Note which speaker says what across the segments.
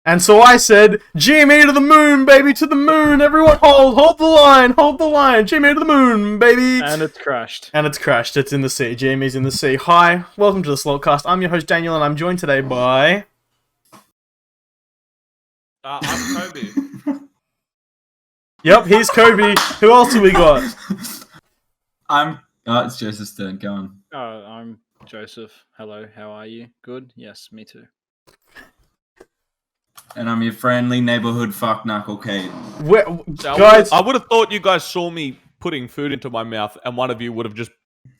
Speaker 1: And so I said, GME to the moon, baby, to the moon. Everyone hold the line, GME to the moon, baby.
Speaker 2: And it's crashed.
Speaker 1: It's in the sea. GME's in the sea. Hi, welcome to the Slalt Cast. I'm your host, Daniel, and I'm joined today by...
Speaker 3: I'm Coby.
Speaker 1: Yep, here's Coby. Who else have we got?
Speaker 4: It's Joseph's turn. Go on.
Speaker 2: I'm Joseph. Hello, how are you? Good? Yes, me too.
Speaker 4: And I'm your friendly neighborhood fuck knuckle Kate.
Speaker 1: Guys,
Speaker 3: I would have thought you guys saw me putting food into my mouth, and one of you would have just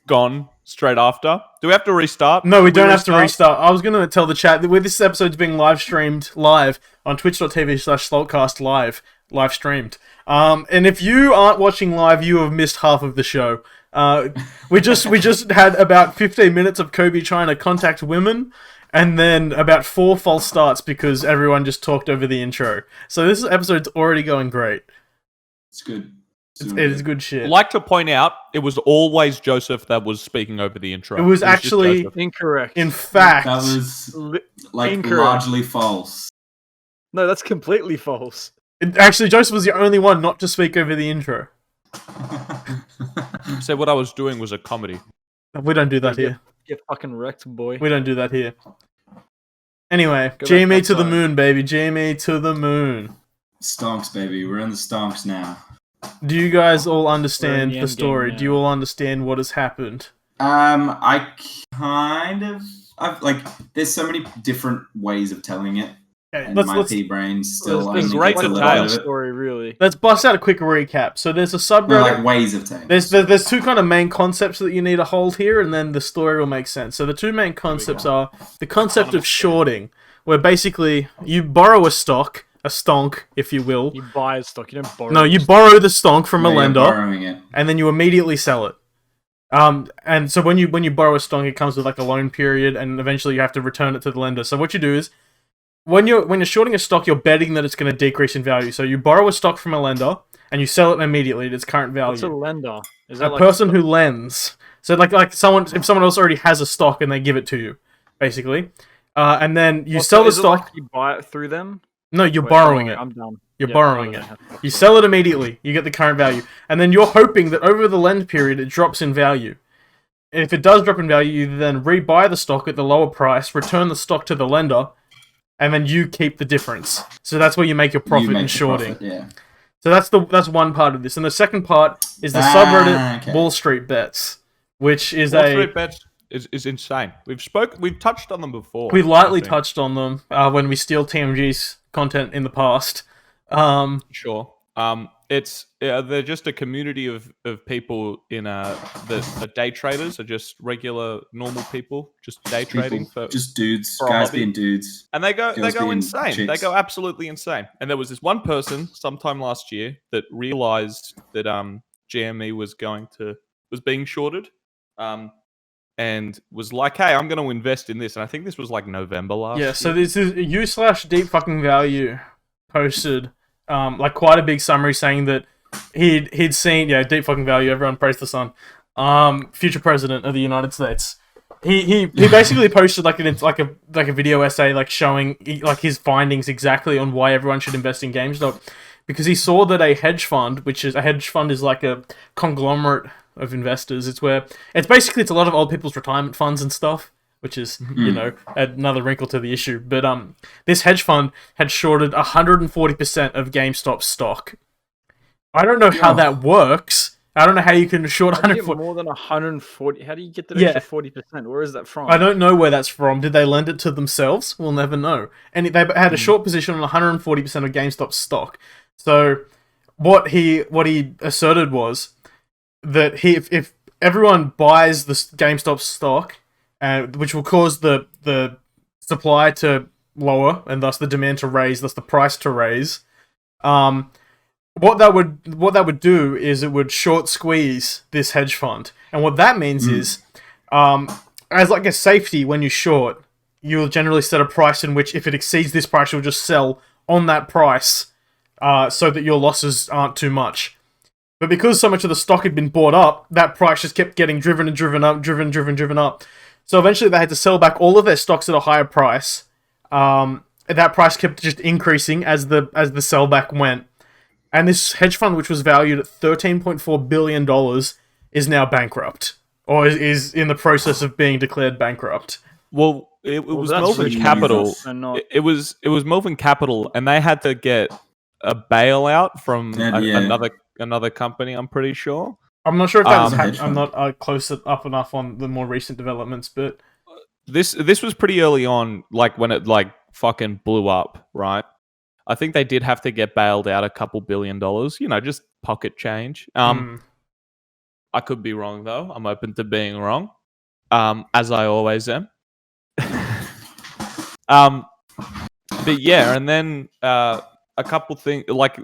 Speaker 3: gone straight after. Do we have to restart?
Speaker 1: No, we don't have to restart. I was going to tell the chat that this episode's being live-streamed live on twitch.tv/SlaltCast live streamed. And if you aren't watching live, you have missed half of the show. We just had about 15 minutes of Coby trying to contact women, and then about 4 false starts because everyone just talked over the intro. So this episode's already going great.
Speaker 4: It's good.
Speaker 1: It is good shit.
Speaker 3: I'd like to point out, it was always Joseph that was speaking over the intro.
Speaker 1: It was actually
Speaker 2: incorrect.
Speaker 1: In fact,
Speaker 4: that was
Speaker 2: incorrect.
Speaker 4: Largely false.
Speaker 2: No, that's completely false.
Speaker 1: Actually, Joseph was the only one not to speak over the intro.
Speaker 3: So what I was doing was a comedy.
Speaker 1: We don't do that here.
Speaker 2: Get fucking wrecked, boy.
Speaker 1: We don't do that here. Anyway,
Speaker 2: Go
Speaker 1: GME
Speaker 2: back
Speaker 1: to the
Speaker 2: outside.
Speaker 1: moon, baby. GME to the moon.
Speaker 4: Stonks, baby. We're in the stonks now.
Speaker 1: Do you guys all understand
Speaker 2: We're in
Speaker 1: the
Speaker 2: the end
Speaker 1: story?
Speaker 2: game
Speaker 1: Do you all understand what has happened?
Speaker 4: I there's so many different ways of telling it.
Speaker 1: Okay,
Speaker 4: And
Speaker 1: let's
Speaker 4: my pea brain's still
Speaker 3: there's
Speaker 4: only
Speaker 3: great
Speaker 4: gets a
Speaker 3: detail.
Speaker 4: little bit of it.
Speaker 2: Story, really.
Speaker 1: let's bust out a quick recap. So there's a subreddit.
Speaker 4: No, like ways of telling it.
Speaker 1: There's two kind of main concepts that you need to hold here, and then the story will make sense. So the two main concepts are the concept of shorting, where basically you borrow a stonk, if you will.
Speaker 2: You buy a stock, you don't borrow.
Speaker 1: No, you borrow the stonk from a
Speaker 4: No, you're
Speaker 1: lender,
Speaker 4: borrowing it.
Speaker 1: and then you immediately sell it. And so when you borrow a stonk, it comes with like a loan period, and eventually you have to return it to the lender. So what you do is, when you're shorting a stock, you're betting that it's going to decrease in value. So you borrow a stock from a lender, and you sell it immediately at its current value.
Speaker 2: What's a lender? Is
Speaker 1: A
Speaker 2: that like
Speaker 1: person who lends. So if someone else already has a stock and they give it to you, basically, and then you sell the
Speaker 2: is it
Speaker 1: stock.
Speaker 2: like you buy it through them?
Speaker 1: No, you're
Speaker 2: Wait,
Speaker 1: borrowing it.
Speaker 2: I'm done.
Speaker 1: You're
Speaker 2: Yeah,
Speaker 1: borrowing
Speaker 2: I
Speaker 1: it.
Speaker 2: don't have to-
Speaker 1: You sell it immediately. You get the current value, and then you're hoping that over the lend period it drops in value. And if it does drop in value, you then rebuy the stock at the lower price, return the stock to the lender, and then you keep the difference. So that's where you make your profit
Speaker 4: You
Speaker 1: in
Speaker 4: make the
Speaker 1: shorting.
Speaker 4: profit, yeah.
Speaker 1: So that's one part of this, and the second part is the
Speaker 4: Ah,
Speaker 1: subreddit
Speaker 4: okay.
Speaker 1: Wall Street Bets, which is
Speaker 3: Wall Street Bets is insane. We've touched on them before.
Speaker 1: we lightly
Speaker 3: I think.
Speaker 1: touched on them when we steal TMG's content in the past.
Speaker 3: Sure. They're just a community of people in that are day traders, are just regular normal people, just day trading for
Speaker 4: Just dudes,
Speaker 3: for a
Speaker 4: guys
Speaker 3: hobby.
Speaker 4: being dudes.
Speaker 3: and they go
Speaker 4: girls being
Speaker 3: insane. They
Speaker 4: chicks.
Speaker 3: go absolutely insane. And there was this one person sometime last year that realized that GME was being shorted, and was like, "Hey, I'm going to invest in this." And I think this was like November last year.
Speaker 1: Yeah, so this is u/deep fucking value posted like quite a big summary saying that he'd seen deep fucking value. Everyone praise the sun. Future president of the United States. He basically posted like a video essay like showing like his findings exactly on why everyone should invest in GameStop, because he saw that a hedge fund is like a conglomerate of investors. It's a lot of old people's retirement funds and stuff, which is, another wrinkle to the issue. But this hedge fund had shorted 140% of GameStop stock. I don't know how that works. I don't know how you can short
Speaker 2: How do you get
Speaker 1: 140.
Speaker 2: more than 140? How do you get that
Speaker 1: Yeah.
Speaker 2: extra 40%? Where is that from?
Speaker 1: I don't know where that's from. Did they lend it to themselves? We'll never know. And they had a short position on 140% of GameStop stock. So what he asserted was that if everyone buys the GameStop stock, which will cause the supply to lower and thus the demand to raise, thus the price to raise, what that would do is it would short squeeze this hedge fund. And what that means is, as like a safety, when you short, you'll generally set a price in which if it exceeds this price, you'll just sell on that price, so that your losses aren't too much. But because so much of the stock had been bought up, that price just kept getting driven and driven up, driven up. So eventually they had to sell back all of their stocks at a higher price. That price kept just increasing as the sellback went. And this hedge fund, which was valued at $13.4 billion, is now bankrupt. Or is in the process of being declared bankrupt.
Speaker 3: Well, it was
Speaker 2: that's
Speaker 3: Melvin
Speaker 4: ridiculous.
Speaker 3: Capital.
Speaker 2: And not-
Speaker 3: It was Melvin Capital, and they had to get a bailout from another company. I'm pretty sure.
Speaker 1: I'm not sure if that was
Speaker 4: hedge
Speaker 1: I'm
Speaker 4: fund.
Speaker 1: not close up enough on the more recent developments, but
Speaker 3: This was pretty early on, like when it like fucking blew up, right? I think they did have to get bailed out a couple $1 billion, just pocket change. I could be wrong though. I'm open to being wrong, as I always am. But yeah, and then a couple things like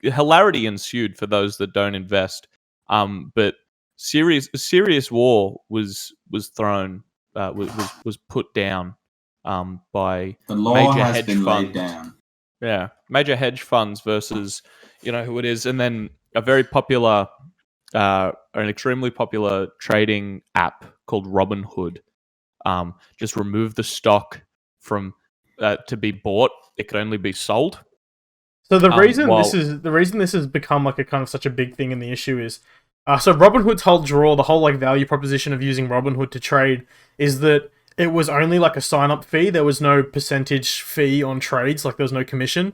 Speaker 3: hilarity ensued for those that don't invest. But serious war was thrown, was put down by
Speaker 4: The law
Speaker 3: major
Speaker 4: has
Speaker 3: hedge
Speaker 4: been
Speaker 3: funds.
Speaker 4: laid down.
Speaker 3: Yeah, major hedge funds versus who it is, and then a very popular, an extremely popular trading app called Robinhood. Just removed the stock from to be bought. It could only be sold.
Speaker 1: so the reason this has become like a kind of such a big thing in the issue is so Robinhood's whole draw, the whole like value proposition of using Robinhood to trade is that it was only like a sign-up fee. There was no percentage fee on trades, like there was no commission.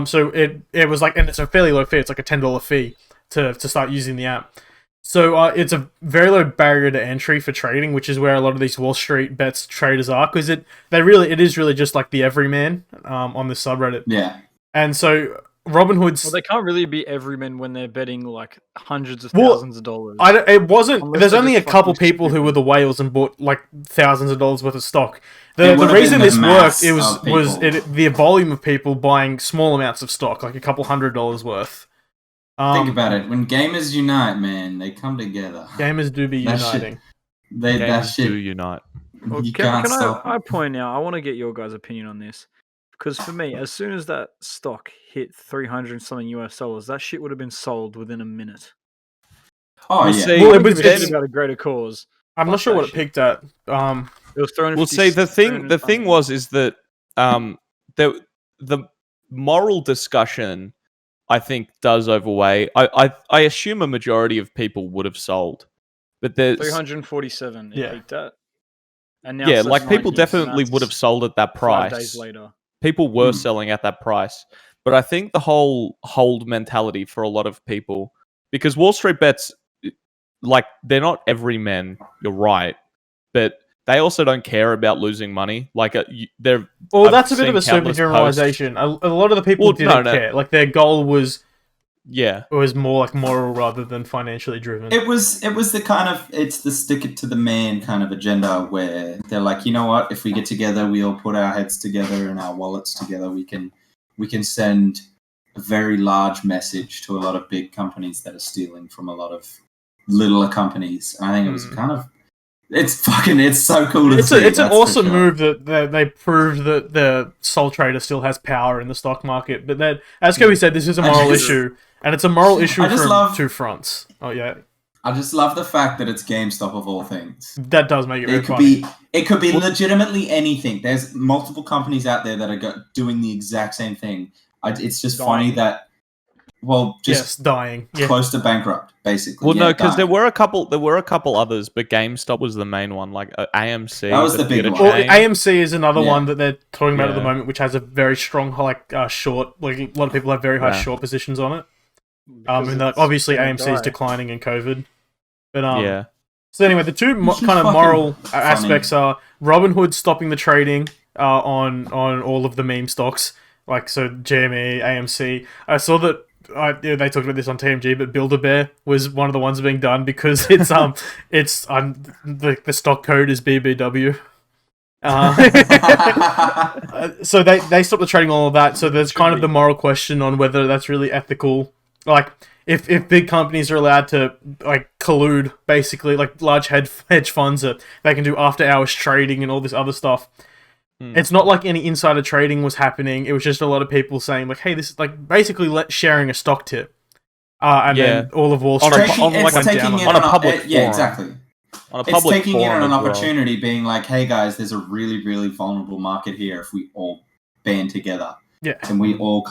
Speaker 1: So it was like, and it's a fairly low fee. It's like a $10 fee to start using the app. So it's a very low barrier to entry for trading, which is where a lot of these Wall Street bets traders are, because it is really just like the everyman on this subreddit.
Speaker 4: Yeah.
Speaker 1: And so Robinhood's
Speaker 2: Well, they can't really be everymen when they're betting like hundreds of thousands of dollars.
Speaker 1: it wasn't.
Speaker 2: Unless
Speaker 1: There's
Speaker 2: they're
Speaker 1: only a
Speaker 2: just
Speaker 1: couple
Speaker 2: fucking
Speaker 1: people who
Speaker 2: stupid.
Speaker 1: were the whales and bought like thousands of dollars worth of stock.
Speaker 4: It
Speaker 1: The
Speaker 4: would've
Speaker 1: reason
Speaker 4: been
Speaker 1: this
Speaker 4: the
Speaker 1: worked,
Speaker 4: mass
Speaker 1: it
Speaker 4: of
Speaker 1: was
Speaker 4: people.
Speaker 1: the volume of people buying small amounts of stock, like a couple $100 worth.
Speaker 4: Think about it. When gamers unite, man, they come together.
Speaker 1: Gamers do be
Speaker 4: That shit-
Speaker 1: uniting.
Speaker 4: That
Speaker 3: Games
Speaker 4: shit.
Speaker 3: do unite.
Speaker 2: Well,
Speaker 4: You
Speaker 2: can
Speaker 4: can't stop.
Speaker 2: I point out? I want to get your guys' opinion on this because for me, as soon as that stock hit 300 something US dollars, that shit would have been sold within a minute.
Speaker 4: Oh
Speaker 3: We'll
Speaker 4: yeah.
Speaker 3: see.
Speaker 1: Well,
Speaker 2: I
Speaker 1: it
Speaker 2: don't
Speaker 1: was-
Speaker 2: give a shit
Speaker 1: it's-
Speaker 2: about a greater cause.
Speaker 1: I'm not
Speaker 2: Fuck
Speaker 1: sure
Speaker 2: that
Speaker 1: what it
Speaker 2: shit.
Speaker 1: picked at.
Speaker 2: It was thrown.
Speaker 3: We'll see. The thing is that the moral discussion, I think, does overweigh. I assume a majority of people would have sold, but there's
Speaker 2: 347. It
Speaker 1: Yeah.
Speaker 2: peaked at. And now
Speaker 3: yeah,
Speaker 2: it's
Speaker 3: like people
Speaker 2: 90,
Speaker 3: definitely
Speaker 2: and
Speaker 3: would have
Speaker 2: that's
Speaker 3: sold at that
Speaker 2: 5
Speaker 3: price.
Speaker 2: days later.
Speaker 3: People were
Speaker 4: Hmm.
Speaker 3: selling at that price, but I think the whole hold mentality for a lot of people, because Wall Street bets, like they're not everymen. You're right, but they also don't care about losing money. Like they're.
Speaker 1: Well,
Speaker 3: I've
Speaker 1: that's a bit of a
Speaker 3: seen countless
Speaker 1: super generalization. A lot of the people
Speaker 3: Well,
Speaker 1: didn't
Speaker 3: no.
Speaker 1: care. Like their goal was
Speaker 3: Yeah,
Speaker 1: more like moral rather than financially driven.
Speaker 4: It was the kind of, it's the stick it to the man kind of agenda where they're like, you know what, if we get together, we all put our heads together and our wallets together, we can send a very large message to a lot of big companies that are stealing from a lot of littler companies. I think it was kind of, it's so cool to see.
Speaker 1: It's an
Speaker 4: that's for
Speaker 1: awesome
Speaker 4: sure.
Speaker 1: move that they proved that the sole trader still has power in the stock market. But then, as Coby said, this is a
Speaker 4: I
Speaker 1: moral
Speaker 4: just-
Speaker 1: issue, and it's a moral issue
Speaker 4: I just
Speaker 1: from
Speaker 4: love-
Speaker 1: two fronts. Oh yeah,
Speaker 4: I just love the fact that it's GameStop of all things.
Speaker 1: that does make it very
Speaker 4: It could
Speaker 1: funny.
Speaker 4: be legitimately anything. There's multiple companies out there that are doing the exact same thing. It's just funny
Speaker 2: Dying.
Speaker 4: that, well,
Speaker 1: Yes,
Speaker 4: just
Speaker 1: dying. Yeah.
Speaker 4: close to bankrupt, basically.
Speaker 3: well,
Speaker 4: Yeah,
Speaker 3: no, because there
Speaker 4: dying.
Speaker 3: were a couple others, but GameStop was the main one. Like AMC,
Speaker 4: That was the big
Speaker 3: theater
Speaker 4: one.
Speaker 1: Well,
Speaker 3: chain.
Speaker 1: AMC is another
Speaker 4: Yeah.
Speaker 1: one that they're talking about at the
Speaker 3: Yeah.
Speaker 1: moment, which has a very strong short. Like a lot of people have very high
Speaker 3: Yeah.
Speaker 1: short positions on it.
Speaker 2: Because
Speaker 1: And
Speaker 2: it's
Speaker 1: obviously
Speaker 2: gonna
Speaker 1: AMC is
Speaker 2: die.
Speaker 1: declining in COVID. But
Speaker 3: Yeah,
Speaker 1: So anyway, the two
Speaker 4: Which is
Speaker 1: kind of
Speaker 4: fucking
Speaker 1: moral
Speaker 4: funny.
Speaker 1: aspects are Robinhood stopping the trading on all of the meme stocks, like so GME, AMC. I saw that they talked about this on TMG, but Build-A-Bear was one of the ones being done because it's the stock code is BBW. So they stopped the trading all of that. So there's kind of the moral question on whether that's really ethical. Like if big companies are allowed to like collude, basically like large hedge funds that they can do after hours trading and all this other stuff. It's not like any insider trading was happening. It was just a lot of people saying like, "Hey, this is like basically sharing a stock tip." And then all of Wall
Speaker 3: On
Speaker 1: Street
Speaker 3: a- on like
Speaker 1: went
Speaker 3: a
Speaker 1: down on
Speaker 4: it
Speaker 1: that.
Speaker 3: on a public
Speaker 4: yeah,
Speaker 3: forum.
Speaker 4: exactly.
Speaker 3: On a
Speaker 4: It's
Speaker 3: public
Speaker 4: taking in
Speaker 3: forum
Speaker 4: an
Speaker 3: as well.
Speaker 4: opportunity, being like, "Hey guys, there's a really, really vulnerable market here. If we all band together,
Speaker 1: Yeah.
Speaker 4: and we all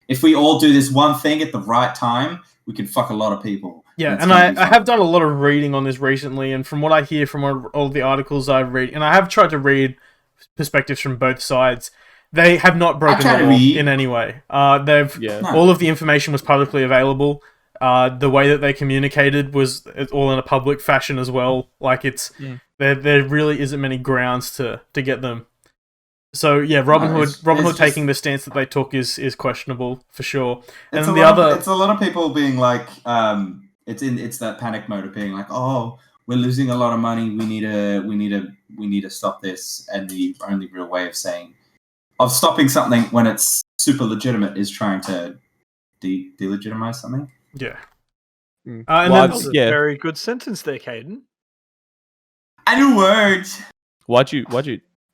Speaker 4: if we all do this one thing at the right time, we can fuck a lot of people."
Speaker 1: Yeah,
Speaker 4: It's
Speaker 1: and
Speaker 4: gonna be
Speaker 1: I
Speaker 4: fun.
Speaker 1: have done a lot of reading on this recently, and from what I hear from all the articles I've read, and I have tried to read perspectives from both sides, they have not broken
Speaker 4: try
Speaker 1: the
Speaker 4: to
Speaker 1: law
Speaker 4: read.
Speaker 1: in any way.
Speaker 3: Yeah.
Speaker 4: No.
Speaker 1: All of the information was publicly available. The way that they communicated was all in a public fashion as well. Like there really isn't many grounds to get them. So yeah, Robinhood taking the stance that they took is questionable for sure. And
Speaker 4: It's
Speaker 1: then
Speaker 4: it's a lot of people being like, it's that panic mode of being like, oh, we're losing a lot of money. We need to stop this. And the only real way of stopping something when it's super legitimate is trying to delegitimize something.
Speaker 1: yeah.
Speaker 3: Mm.
Speaker 1: And
Speaker 3: Well,
Speaker 1: then
Speaker 2: That was a
Speaker 3: yeah.
Speaker 2: very good sentence there, Caden.
Speaker 4: I knew words.
Speaker 3: Why'd you?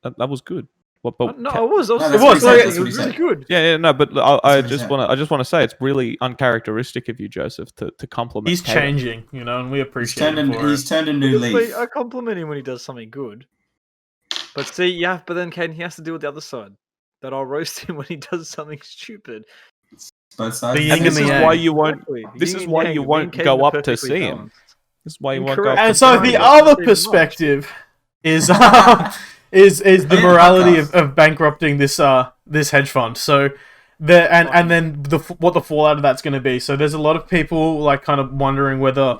Speaker 3: That was good. What? But
Speaker 2: No, I was.
Speaker 4: that's
Speaker 1: what he said,
Speaker 2: It
Speaker 4: that's what
Speaker 2: was
Speaker 4: he
Speaker 2: really
Speaker 4: said.
Speaker 2: good.
Speaker 3: Yeah, no, but I
Speaker 4: That's what he
Speaker 3: just
Speaker 4: said.
Speaker 3: want to say it's really uncharacteristic of you, Joseph, to compliment.
Speaker 1: he's
Speaker 3: Caden.
Speaker 1: changing, and we appreciate it for
Speaker 4: He's turned a new leaf.
Speaker 2: I compliment him when he does something good. But see, yeah, but then Caden, he has to deal with the other side. That I'll roast him when he does something stupid.
Speaker 4: Both sides.
Speaker 1: The yin
Speaker 3: And
Speaker 1: and
Speaker 3: this
Speaker 1: the
Speaker 3: is
Speaker 1: yang.
Speaker 3: why you won't.
Speaker 2: Exactly.
Speaker 3: This
Speaker 2: Yin
Speaker 3: is
Speaker 2: and
Speaker 3: why
Speaker 2: yang,
Speaker 3: you
Speaker 2: me
Speaker 3: won't
Speaker 2: and Caden
Speaker 3: go
Speaker 2: are
Speaker 3: up to
Speaker 2: perfectly
Speaker 3: see him.
Speaker 2: balanced.
Speaker 3: This is why you won't go
Speaker 2: Incorrect.
Speaker 3: up.
Speaker 1: And
Speaker 3: to
Speaker 1: so
Speaker 3: see
Speaker 1: the
Speaker 3: him.
Speaker 1: other
Speaker 2: Even much.
Speaker 1: perspective is is the
Speaker 4: Yeah,
Speaker 1: morality
Speaker 4: podcast.
Speaker 1: of bankrupting this hedge fund. So and then what the fallout of that's going to be. So there's a lot of people like kind of wondering whether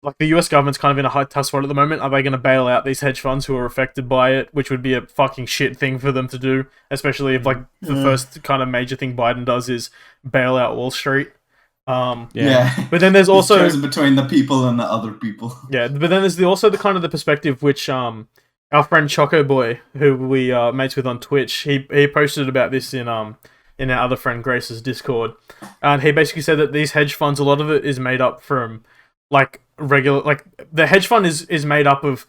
Speaker 1: like the US government's kind of in a high tough spot at the moment. Are they going to bail out these hedge funds who are affected by it, which would be a fucking shit thing for them to do, especially if like the first kind of major thing Biden does is bail out Wall Street.
Speaker 4: Yeah.
Speaker 1: But then there's
Speaker 4: He's
Speaker 1: also
Speaker 4: chosen between the people and the other people.
Speaker 1: yeah, but then there's also the kind of the perspective which our friend Choco Boy, who we mates with on Twitch, he posted about this in our other friend Grace's Discord, and he basically said that these hedge funds, a lot of it is made up from like regular, like the hedge fund is made up of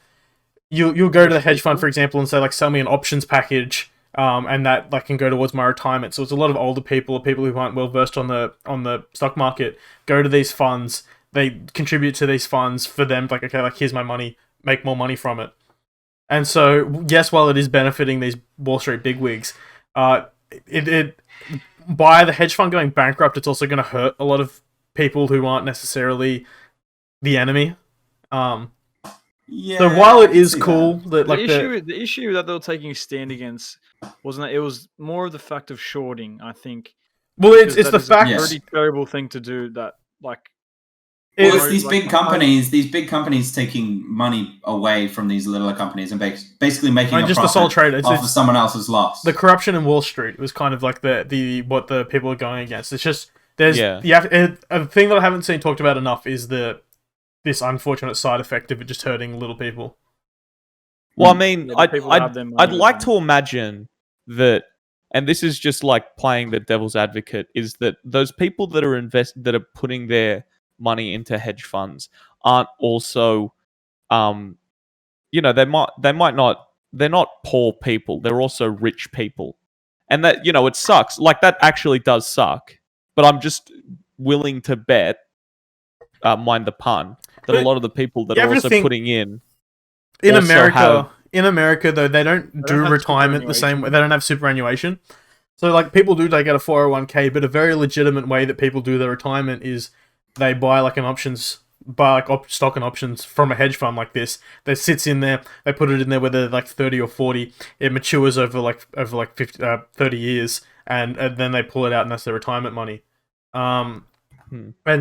Speaker 1: you'll go to the hedge fund, for example, and say like sell me an options package. And that like can go towards my retirement. So it's a lot of older people, or people who aren't well versed on the stock market, go to these funds. They contribute to these funds for them. Like, okay, like here's my money, make more money from it. And so yes, while it is benefiting these Wall Street bigwigs, it by the hedge fund going bankrupt, it's also going to hurt a lot of people who aren't necessarily the enemy.
Speaker 4: Yeah.
Speaker 1: So while
Speaker 4: I
Speaker 1: it
Speaker 4: can
Speaker 1: is
Speaker 4: see
Speaker 1: cool
Speaker 4: that.
Speaker 1: that like
Speaker 2: the issue that they were taking a stand against wasn't that, it was more of the fact of shorting, I think.
Speaker 1: well, it's
Speaker 2: Because
Speaker 1: the
Speaker 2: that is
Speaker 1: fact
Speaker 2: a
Speaker 4: Yes.
Speaker 2: pretty terrible thing to do. That like
Speaker 4: Well,
Speaker 1: it's
Speaker 4: it's these
Speaker 2: like,
Speaker 4: big companies. These big companies taking money away from these littler companies and basically making
Speaker 1: like
Speaker 4: a
Speaker 1: just the
Speaker 4: profit
Speaker 1: sole trader.
Speaker 4: off of
Speaker 1: It's
Speaker 4: someone else's loss.
Speaker 1: the corruption in Wall Street was kind of like the what the people are going against. It's just there's a thing that I haven't seen talked about enough is this unfortunate side effect of it just hurting little people.
Speaker 3: Well, I mean,
Speaker 2: Yeah, the people that have their money
Speaker 3: I'd
Speaker 2: with
Speaker 3: like
Speaker 2: them.
Speaker 3: to imagine that, and this is just like playing the devil's advocate, is that those people that are that are putting their money into hedge funds aren't also, they might not, they're not poor people, they're also rich people, and that it sucks. Like that actually does suck, but I'm just willing to bet, mind the pun, that a
Speaker 1: But
Speaker 3: lot of the people that
Speaker 1: you
Speaker 3: are
Speaker 1: ever
Speaker 3: also
Speaker 1: think-
Speaker 3: putting in.
Speaker 1: In
Speaker 3: Also
Speaker 1: America though, they don't
Speaker 2: They
Speaker 1: do
Speaker 2: don't have
Speaker 1: retirement the same way.
Speaker 2: superannuation.
Speaker 1: They don't have superannuation. So like people do take out a 401k, but a very legitimate way that people do their retirement is they buy like stock and options from a hedge fund like this that sits in there. They put it in there whether like 30 or 40. It matures over like 30 years, and then they pull it out, and that's their retirement money. And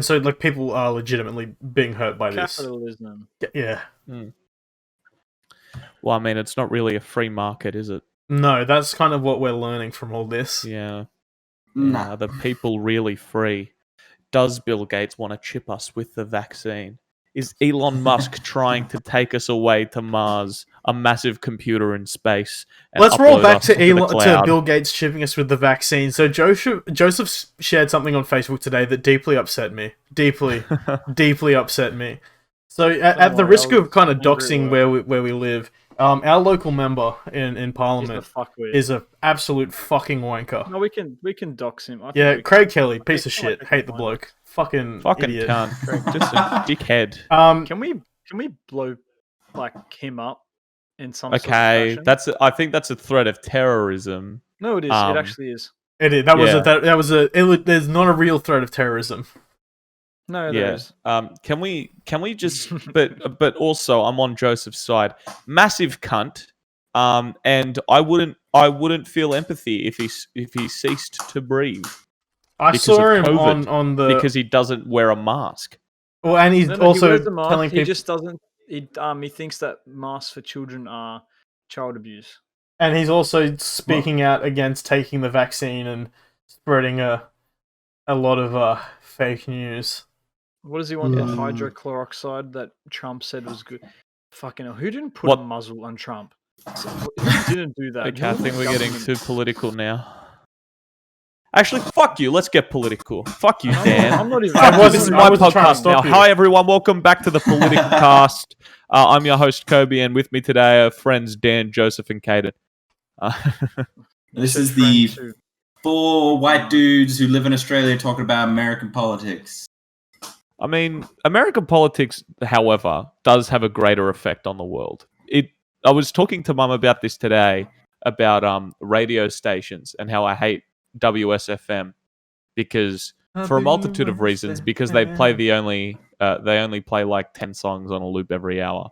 Speaker 1: so like people are legitimately being hurt by this.
Speaker 2: Capitalism.
Speaker 1: Yeah.
Speaker 3: Well, I mean, it's not really a free market, is it?
Speaker 1: No, that's kind of what we're learning from all this.
Speaker 3: Yeah.
Speaker 4: Nah.
Speaker 3: Are the people really free? Does Bill Gates want to chip us with the vaccine? Is Elon Musk trying to take us away to Mars, a massive computer in space? And
Speaker 1: Let's roll
Speaker 3: upload
Speaker 1: back
Speaker 3: us
Speaker 1: to
Speaker 3: the cloud?
Speaker 1: Bill Gates chipping us with the vaccine. So Joseph shared something on Facebook today that deeply upset me. Deeply upset me. So at the
Speaker 2: worry,
Speaker 1: risk
Speaker 2: I
Speaker 1: of
Speaker 2: was
Speaker 1: kind of
Speaker 2: angry at
Speaker 1: doxing
Speaker 2: work.
Speaker 1: where we live, our local member in
Speaker 2: He's the
Speaker 1: Parliament
Speaker 2: fuckwit.
Speaker 1: is a absolute fucking wanker.
Speaker 2: No, we can dox him. I think
Speaker 1: Yeah,
Speaker 2: we
Speaker 1: Craig
Speaker 2: can.
Speaker 1: Kelly,
Speaker 2: I
Speaker 1: piece
Speaker 2: think-
Speaker 1: of
Speaker 2: I
Speaker 1: shit.
Speaker 2: think
Speaker 1: Hate
Speaker 2: we
Speaker 1: the
Speaker 2: can.
Speaker 1: bloke. Fucking
Speaker 3: Fucking
Speaker 1: idiot.
Speaker 3: cunt. Just a dickhead.
Speaker 2: Can we like him up in some sort of
Speaker 3: Okay,
Speaker 2: fashion.
Speaker 3: I think that's a threat of terrorism.
Speaker 2: No, it is. It actually is.
Speaker 1: It is. That was
Speaker 3: Yeah.
Speaker 1: there's not a real threat of terrorism.
Speaker 2: No, there
Speaker 3: Yeah.
Speaker 2: is.
Speaker 3: Can we just but also I'm on Joseph's side. Massive cunt. And I wouldn't feel empathy if he ceased to breathe
Speaker 1: I
Speaker 3: because
Speaker 1: saw
Speaker 3: of
Speaker 1: him
Speaker 3: COVID,
Speaker 1: on the
Speaker 3: because he doesn't wear a mask.
Speaker 1: well, and he's
Speaker 2: No, he
Speaker 1: also
Speaker 2: wears a mask.
Speaker 1: telling
Speaker 2: He
Speaker 1: people,
Speaker 2: just doesn't. He thinks that masks for children are child abuse.
Speaker 1: and he's also speaking out against taking the vaccine and spreading a lot of fake news.
Speaker 2: What does he want? The
Speaker 4: Mm.
Speaker 2: hydrochloroxide that Trump said was good. Fucking hell, who didn't put
Speaker 3: What?
Speaker 2: a muzzle on Trump? Who didn't do that?
Speaker 3: Okay, I
Speaker 2: Who in
Speaker 3: think
Speaker 2: the
Speaker 3: we're getting
Speaker 2: government-
Speaker 3: too political now. Actually, fuck you. Let's get political. Fuck you,
Speaker 2: I'm not-
Speaker 3: Dan.
Speaker 2: I'm not even-
Speaker 3: Fuck
Speaker 1: I
Speaker 3: you.
Speaker 1: wasn't-
Speaker 3: This is
Speaker 1: I
Speaker 3: my
Speaker 1: wasn't trying to
Speaker 3: podcast now.
Speaker 1: stop you.
Speaker 3: Hi, everyone. Welcome back to the Political Cast. I'm your host, Coby, and with me today are friends Dan, Joseph, and Caden.
Speaker 4: This
Speaker 2: said
Speaker 4: is the
Speaker 2: friend too.
Speaker 4: 4 white dudes who live in Australia talking about American politics.
Speaker 3: I mean, American politics, however, does have a greater effect on the world. I was talking to Mum about this today, about radio stations and how I hate WSFM because for a multitude of reasons, because they only play like 10 songs on a loop every hour.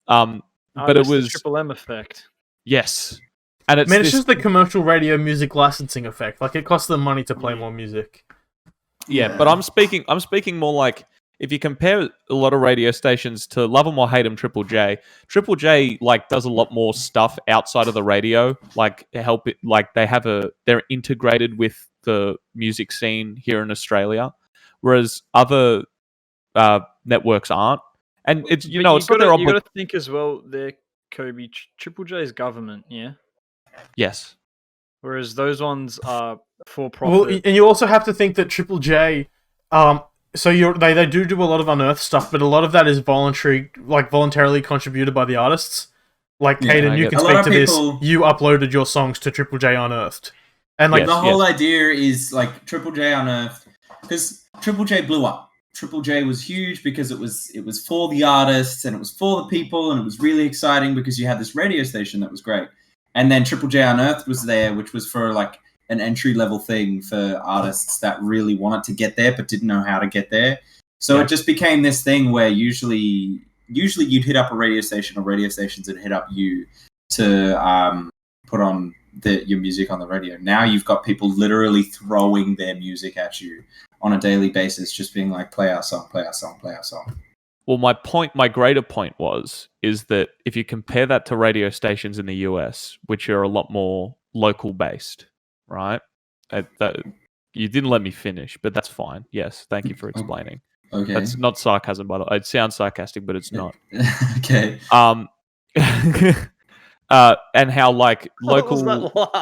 Speaker 3: But it
Speaker 2: that's the
Speaker 3: was
Speaker 2: Triple M effect.
Speaker 3: yes, and it's
Speaker 1: Man, it's
Speaker 3: this,
Speaker 1: just the commercial radio music licensing effect. Like, it costs them money to play
Speaker 2: Mm.
Speaker 1: more music.
Speaker 3: yeah. But I'm speaking more like, if you compare a lot of radio stations to love 'em or hate 'em, Triple J like does a lot more stuff outside of the radio, like help it, like they're integrated with the music scene here in Australia, whereas other networks aren't. And it's
Speaker 2: But
Speaker 3: it's not their
Speaker 2: you gotta think as well. There, Kobe. Triple J is government, yeah.
Speaker 3: yes,
Speaker 2: Whereas those ones are for
Speaker 1: Well,
Speaker 2: profit.
Speaker 1: and you also have to think that Triple J, so they do a lot of unearthed stuff, but a lot of that is voluntarily contributed by the artists. Like,
Speaker 4: Yeah,
Speaker 1: Caden,
Speaker 3: I
Speaker 1: you
Speaker 3: get
Speaker 1: can
Speaker 4: that. A lot
Speaker 1: speak
Speaker 4: of
Speaker 1: to this.
Speaker 4: people-
Speaker 1: You uploaded your songs to Triple J Unearthed, and like
Speaker 3: Yes,
Speaker 4: The whole idea is like Triple J Unearthed, because Triple J blew up. Triple J was huge because it was for the artists and it was for the people, and it was really exciting because you had this radio station that was great. And then Triple J Unearthed was there, which was for like an entry level thing for artists that really wanted to get there but didn't know how to get there. So
Speaker 3: Yeah.
Speaker 4: it just became this thing where usually you'd hit up a radio station, or radio stations would hit up you to put on your music on the radio. Now you've got people literally throwing their music at you on a daily basis, just being like, play our song, play our song, play our song.
Speaker 3: Well, my greater point is that if you compare that to radio stations in the US, which are a lot more local based, right? You didn't let me finish, but that's fine. Yes, thank you for explaining.
Speaker 4: Okay.
Speaker 3: That's not sarcasm, by the way. It sounds sarcastic, but it's not.
Speaker 4: Okay.
Speaker 3: And how like
Speaker 2: What was
Speaker 3: local
Speaker 2: that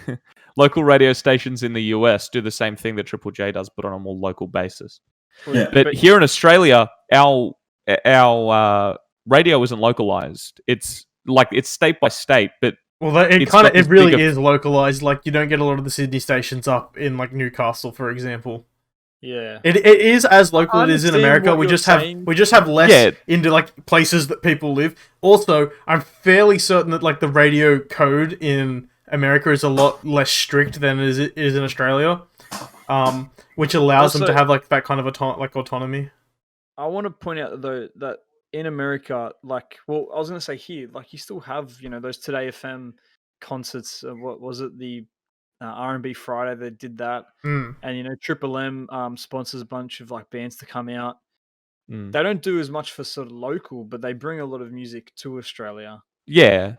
Speaker 2: laugh?
Speaker 3: local radio stations in the US do the same thing that Triple J does, but on a more local basis.
Speaker 4: Yeah.
Speaker 3: But here in Australia, our radio isn't localized. It's state by state, but
Speaker 1: well,
Speaker 3: it's got
Speaker 1: it
Speaker 3: this
Speaker 1: really
Speaker 3: bigger-
Speaker 1: is localized. Like, you don't get a lot of the Sydney stations up in like Newcastle, for example.
Speaker 2: Yeah.
Speaker 1: It is as local
Speaker 2: I
Speaker 1: as it is in
Speaker 2: understand
Speaker 1: America.
Speaker 2: what
Speaker 1: We
Speaker 2: you're
Speaker 1: just
Speaker 2: saying.
Speaker 1: have less
Speaker 3: Yeah.
Speaker 1: into like places that people live. Also, I'm fairly certain that like the radio code in America is a lot less strict than it is in Australia, which allows them to
Speaker 2: Also-
Speaker 1: have like that kind of autonomy.
Speaker 2: I want to point out though that in America, like, well, I was going to say here, like, you still have, those Today FM concerts. What was it? The R&B Friday, they did that.
Speaker 1: Mm.
Speaker 2: And, Triple M sponsors a bunch of like bands to come out.
Speaker 3: Mm.
Speaker 2: They don't do as much for sort of local, but they bring a lot of music to Australia.
Speaker 3: yeah.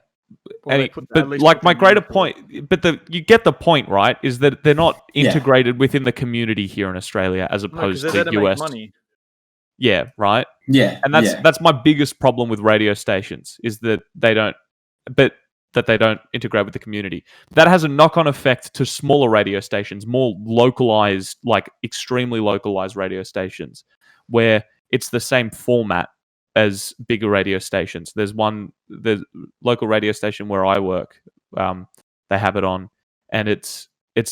Speaker 2: Or
Speaker 3: And
Speaker 2: they at
Speaker 3: but
Speaker 2: least
Speaker 3: like
Speaker 2: put
Speaker 3: my
Speaker 2: their name
Speaker 3: greater
Speaker 2: forward.
Speaker 3: point, but you get the point, right? Is that they're not
Speaker 4: Yeah.
Speaker 3: integrated within the community here in Australia as
Speaker 2: No, 'cause
Speaker 3: opposed
Speaker 2: they're there
Speaker 3: to
Speaker 2: to make
Speaker 3: US.
Speaker 2: money.
Speaker 3: Yeah, right.
Speaker 4: Yeah.
Speaker 3: And that's my biggest problem with radio stations is that they don't integrate with the community. That has a knock-on effect to smaller radio stations, more localized, like extremely localized radio stations, where it's the same format as bigger radio stations. There's the local radio station where I work. They have it on, and it's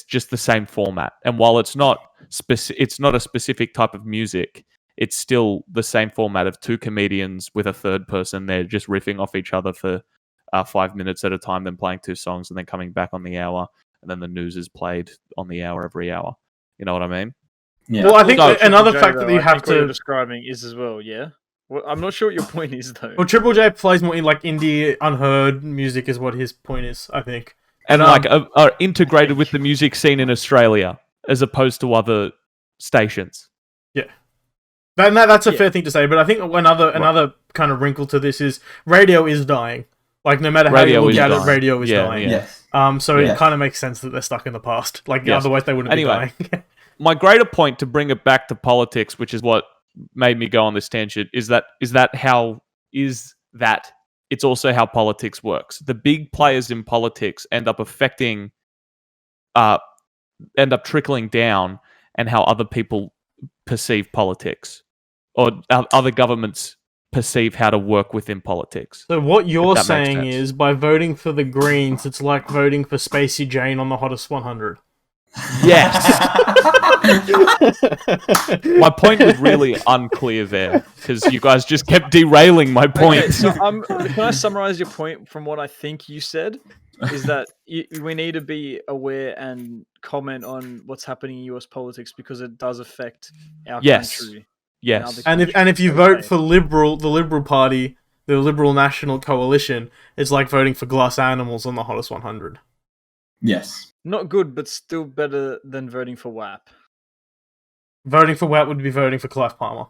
Speaker 3: just the same format. And while it's not a specific type of music, it's still the same format of two comedians with a third person. They're just riffing off each other for 5 minutes at a time, then playing two songs, and then coming back on the hour, and then the news is played on the hour every hour. You know what I mean?
Speaker 4: Yeah.
Speaker 1: Well, I think
Speaker 3: No,
Speaker 1: another
Speaker 2: J,
Speaker 1: factor that you
Speaker 2: I
Speaker 1: have
Speaker 2: think what you're
Speaker 1: to.
Speaker 2: describing is as well. Yeah. Well, I'm not sure what your point is though.
Speaker 1: Well, Triple J plays more in like indie, unheard music, is what his point is. I think.
Speaker 3: And are integrated
Speaker 2: think-
Speaker 3: with the music scene in Australia as opposed to other stations.
Speaker 1: That's a
Speaker 2: Yeah.
Speaker 1: fair thing to say, but I think another kind of wrinkle to this is radio is dying. Like no matter how
Speaker 3: Radio
Speaker 1: you
Speaker 3: is
Speaker 1: look at it,
Speaker 3: dying.
Speaker 1: radio is
Speaker 3: Yeah,
Speaker 1: dying.
Speaker 3: yeah.
Speaker 4: Yes.
Speaker 1: So
Speaker 4: Yeah.
Speaker 1: it kind of makes sense that they're stuck in the past. Like
Speaker 3: Yes.
Speaker 1: otherwise they wouldn't
Speaker 3: Anyway.
Speaker 1: be dying.
Speaker 3: My greater point to bring it back to politics, which is what made me go on this tangent, is that it's also how politics works. The big players in politics end up trickling down, and how other people perceive politics, or other governments perceive how to work within politics.
Speaker 1: So what you're
Speaker 3: If that makes
Speaker 1: saying
Speaker 3: sense.
Speaker 1: is by voting for the Greens, it's like voting for Spacey Jane on the Hottest 100.
Speaker 3: Yes. My point was really unclear there because you guys just kept derailing my point.
Speaker 2: Okay, so can I summarize your point from what I think you said? Is that we need to be aware and comment on what's happening in US politics because it does affect our
Speaker 3: Yes.
Speaker 2: country.
Speaker 3: Yes.
Speaker 1: And if you
Speaker 2: Okay.
Speaker 1: vote for the Liberal Party, the Liberal National Coalition, it's like voting for glass animals on the Hottest 100.
Speaker 4: Yes.
Speaker 2: Not good, but still better than voting for WAP.
Speaker 1: Voting for WAP would be voting for Clive Palmer.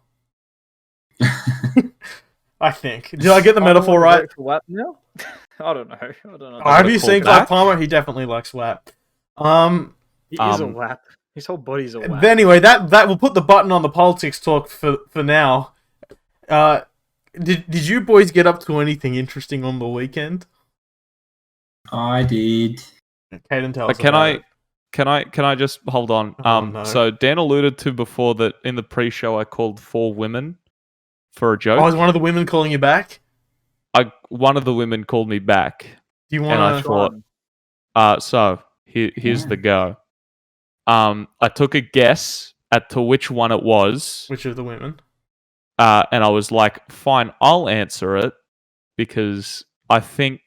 Speaker 1: I think. Did I get the metaphor right?
Speaker 2: Vote for WAP now? I don't know.
Speaker 1: Have you
Speaker 3: call
Speaker 1: seen
Speaker 3: back?
Speaker 1: Clive Palmer? He definitely likes WAP.
Speaker 2: He is a
Speaker 3: Um,
Speaker 2: WAP. His whole body's a WAP.
Speaker 1: Anyway, that will put the button on the politics talk for now. Did you boys get up to anything interesting on the weekend?
Speaker 4: I did.
Speaker 1: Caden, tell us.
Speaker 3: Can
Speaker 1: about
Speaker 3: I?
Speaker 1: it.
Speaker 3: Can I just hold on?
Speaker 1: Oh, no.
Speaker 3: So Dan alluded to before that in the pre-show I called 4 women for a joke.
Speaker 1: Oh, is one of the women calling you back?
Speaker 3: One of the women called me back,
Speaker 1: Do you
Speaker 3: and I
Speaker 1: want to?
Speaker 3: thought, so here's the go. I took a guess at to which one it was,
Speaker 1: Which of the women?
Speaker 3: and I was like, fine, I'll answer it because I think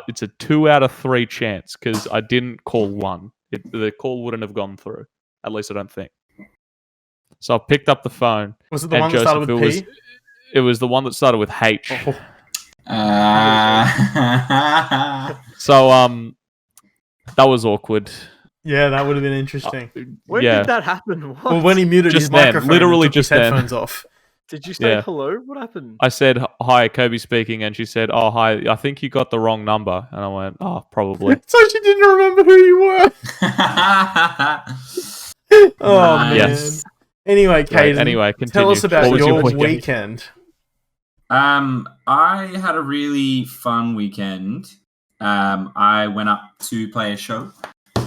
Speaker 3: it's a 2 out of 3 chance because I didn't call one. The call wouldn't have gone through. At least I don't think. So I picked up the phone.
Speaker 1: Was it the
Speaker 3: and
Speaker 1: one that started
Speaker 3: Joseph,
Speaker 1: with P?
Speaker 3: It was the one that started with H.
Speaker 1: Oh,
Speaker 3: So that was awkward.
Speaker 1: yeah, that would have been interesting.
Speaker 2: When
Speaker 3: yeah.
Speaker 2: did that happen? What?
Speaker 1: Well, when he muted
Speaker 3: Just
Speaker 1: his
Speaker 3: then,
Speaker 1: microphone,
Speaker 3: literally
Speaker 1: and took his
Speaker 3: just then.
Speaker 1: headphones off.
Speaker 2: Did you say
Speaker 3: Yeah.
Speaker 2: hello? What happened?
Speaker 3: I said, hi, Coby speaking, and she said, oh, hi, I think you got the wrong number. And I went, oh, probably.
Speaker 1: So she didn't remember who you were. Oh man.
Speaker 3: Yes.
Speaker 1: Anyway,
Speaker 3: Right,
Speaker 1: Caden,
Speaker 3: anyway,
Speaker 1: tell us
Speaker 3: continue.
Speaker 1: about
Speaker 3: What was
Speaker 1: your
Speaker 3: weekend?
Speaker 1: weekend.
Speaker 4: I had a really fun weekend. I went up to play a show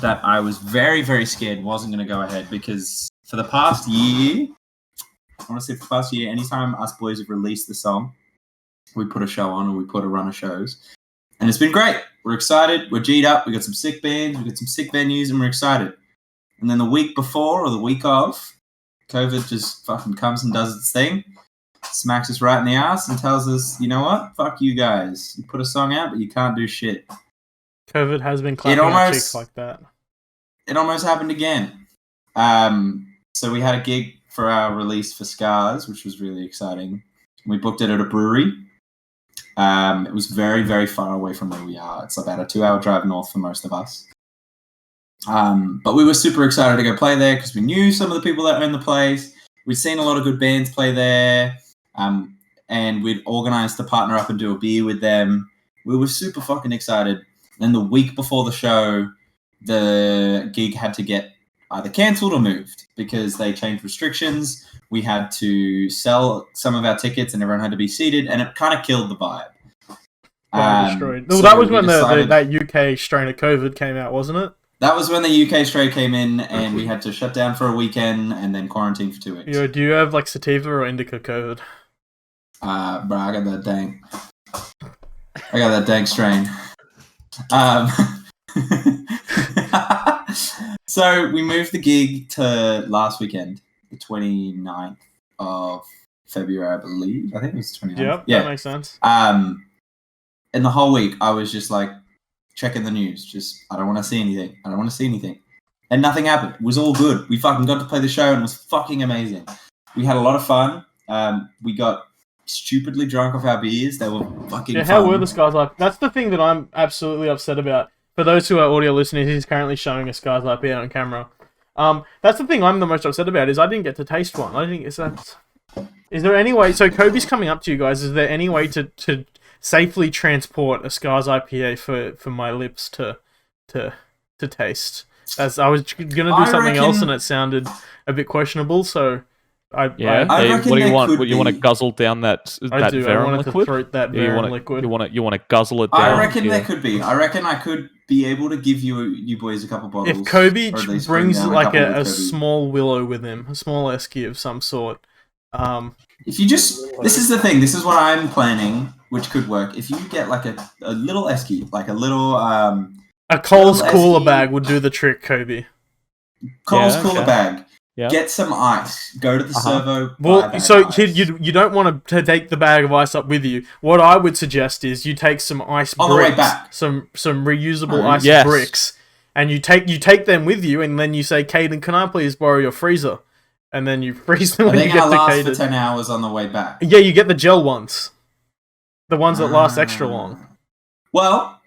Speaker 4: that I was very, very scared wasn't going to go ahead because for the past year, anytime us boys have released the song, we put a show on or we put a run of shows. And it's been great. We're excited. We're G'd up. We got some sick bands. We got some sick venues and we're excited. And then the week before or the week of, COVID just fucking comes and does its thing. Smacks us right in the ass and tells us, you know what? Fuck you guys. You put a song out, but you can't do shit.
Speaker 1: COVID has been clapping at
Speaker 4: almost-
Speaker 1: cheeks like that.
Speaker 4: It almost happened again. So we had a gig for our release for Scars, which was really exciting. We booked it at a brewery. It was very, very far away from where we are. It's about a 2-hour drive north for most of us. But we were super excited to go play there because we knew some of the people that own the place. We'd seen a lot of good bands play there. And we'd organized to partner up and do a beer with them. We were super fucking excited. And the week before the show, the gig had to get either cancelled or moved because they changed restrictions. We had to sell some of our tickets and everyone had to be seated, and it kind of killed the vibe.
Speaker 1: Destroyed. Well,
Speaker 4: So
Speaker 1: that was
Speaker 4: we
Speaker 1: when
Speaker 4: decided-
Speaker 1: that UK strain of COVID came out, wasn't it?
Speaker 4: That was when the UK strain came in, and we had to shut down for a weekend and then quarantine for 2 weeks.
Speaker 1: Yo, do you have like sativa or indica COVID?
Speaker 4: Bro, I got that dank. I got that dank strain. So we moved the gig to last weekend, the 29th, of February, I believe. I think it was 29th.
Speaker 1: Yep,
Speaker 4: Yeah.
Speaker 1: that makes sense.
Speaker 4: And the whole week, I was just like checking the news. Just, I don't want to see anything. I don't want to see anything. And nothing happened. It was all good. We fucking got to play the show and it was fucking amazing. We had a lot of fun. We got stupidly drunk off our beers. They were fucking
Speaker 1: Yeah, how
Speaker 4: fun.
Speaker 1: were the Scars Light? That's the thing that I'm absolutely upset about. For those who are audio listeners, he's currently showing a Scars Light beer on camera. That's the thing I'm the most upset about is I didn't get to taste one. I didn't. Is there any way? So Coby's coming up to you guys. Is there any way to safely transport a Scars IPA for my lips to taste? As I was gonna do something else and it sounded a bit questionable, so
Speaker 3: I
Speaker 4: reckon
Speaker 3: what do you
Speaker 4: there
Speaker 3: want?
Speaker 4: could
Speaker 3: What, you want to
Speaker 4: be.
Speaker 3: guzzle down that
Speaker 1: I
Speaker 3: that
Speaker 1: do. I
Speaker 3: Verum
Speaker 1: wanted
Speaker 3: liquid?
Speaker 1: to throat that
Speaker 3: Yeah, you
Speaker 1: Verum
Speaker 3: want
Speaker 1: liquid.
Speaker 3: You want to guzzle it down?
Speaker 4: I reckon
Speaker 3: yeah.
Speaker 4: there could be. I reckon I could be able to give you boys a couple bottles.
Speaker 1: If Coby
Speaker 4: or at least bring
Speaker 1: brings
Speaker 4: down
Speaker 1: like
Speaker 4: couple with
Speaker 1: a
Speaker 4: Coby.
Speaker 1: small willow with him, a small esky of some sort,
Speaker 4: If you just, this is the thing. This is what I'm planning, which could work. If you get like a little esky, like a little
Speaker 1: a Coles
Speaker 4: little
Speaker 1: cooler
Speaker 4: esky-
Speaker 1: bag would do the trick, Coby.
Speaker 4: Coles
Speaker 3: Yeah,
Speaker 4: cooler
Speaker 3: okay.
Speaker 4: bag.
Speaker 3: Yeah.
Speaker 4: Get some ice. Go to the servo. buy a
Speaker 1: Well,
Speaker 4: bag
Speaker 1: so
Speaker 4: of ice.
Speaker 1: you don't want to take the bag of ice up with you. What I would suggest is you take some ice
Speaker 4: On the way
Speaker 1: bricks,
Speaker 4: back.
Speaker 1: some reusable
Speaker 4: Oh,
Speaker 1: ice
Speaker 3: yes.
Speaker 1: bricks, and you take them with you, and then you say, "Caden, can I please borrow your freezer?" And then you freeze them
Speaker 4: Are
Speaker 1: when
Speaker 4: they
Speaker 1: you get
Speaker 4: gonna
Speaker 1: to
Speaker 4: last for
Speaker 1: Caden.
Speaker 4: 10 hours on the way back?
Speaker 1: Yeah, you get the gel ones, the ones that last extra long.
Speaker 4: Well,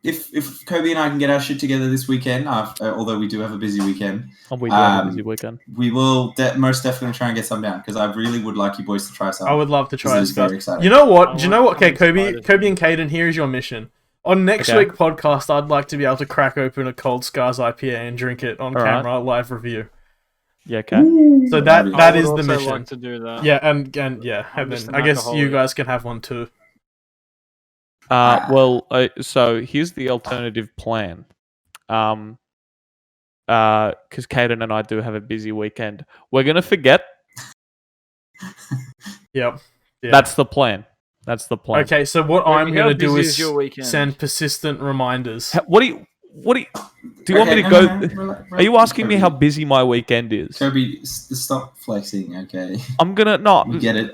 Speaker 4: if Coby and I can get our shit together this weekend, although we do have a busy weekend,
Speaker 3: We do have a busy weekend.
Speaker 4: we will most definitely try and get some down because I really would like you boys to try some.
Speaker 1: I would love to try
Speaker 4: This
Speaker 1: this,
Speaker 4: is very
Speaker 1: guys.
Speaker 4: exciting.
Speaker 1: You know what?
Speaker 2: I
Speaker 1: Do you know what?
Speaker 2: I'm
Speaker 1: Okay, Coby,
Speaker 2: excited.
Speaker 1: and Caden, here is your mission. On next
Speaker 3: Okay.
Speaker 1: week's podcast, I'd like to be able to crack open a Cold Scars IPA and drink it on
Speaker 3: All right.
Speaker 1: camera, live review.
Speaker 3: Yeah, okay.
Speaker 4: Ooh,
Speaker 1: So
Speaker 4: that'd be-
Speaker 1: that
Speaker 2: I would
Speaker 1: is the
Speaker 2: also
Speaker 1: mission.
Speaker 2: like to do that.
Speaker 1: Yeah, and yeah,
Speaker 2: I'm
Speaker 1: and
Speaker 2: just
Speaker 1: then
Speaker 2: an
Speaker 1: I guess you
Speaker 2: alcoholic.
Speaker 1: guys can have one too.
Speaker 3: Well, so here's the alternative plan. Because Caden and I do have a busy weekend, we're gonna forget.
Speaker 1: Yep. Yeah.
Speaker 3: That's the plan. That's the plan.
Speaker 1: Okay, so what
Speaker 2: Coby,
Speaker 1: I'm
Speaker 2: how
Speaker 1: gonna do
Speaker 2: busy
Speaker 1: is
Speaker 2: your weekend?
Speaker 1: send persistent reminders.
Speaker 3: What do you do? You want me to
Speaker 4: Okay,
Speaker 3: go?
Speaker 4: no,
Speaker 3: Are you asking me
Speaker 4: Coby.
Speaker 3: how busy my weekend is?
Speaker 4: Coby, stop flexing, okay?
Speaker 3: I'm gonna not.
Speaker 4: We get it.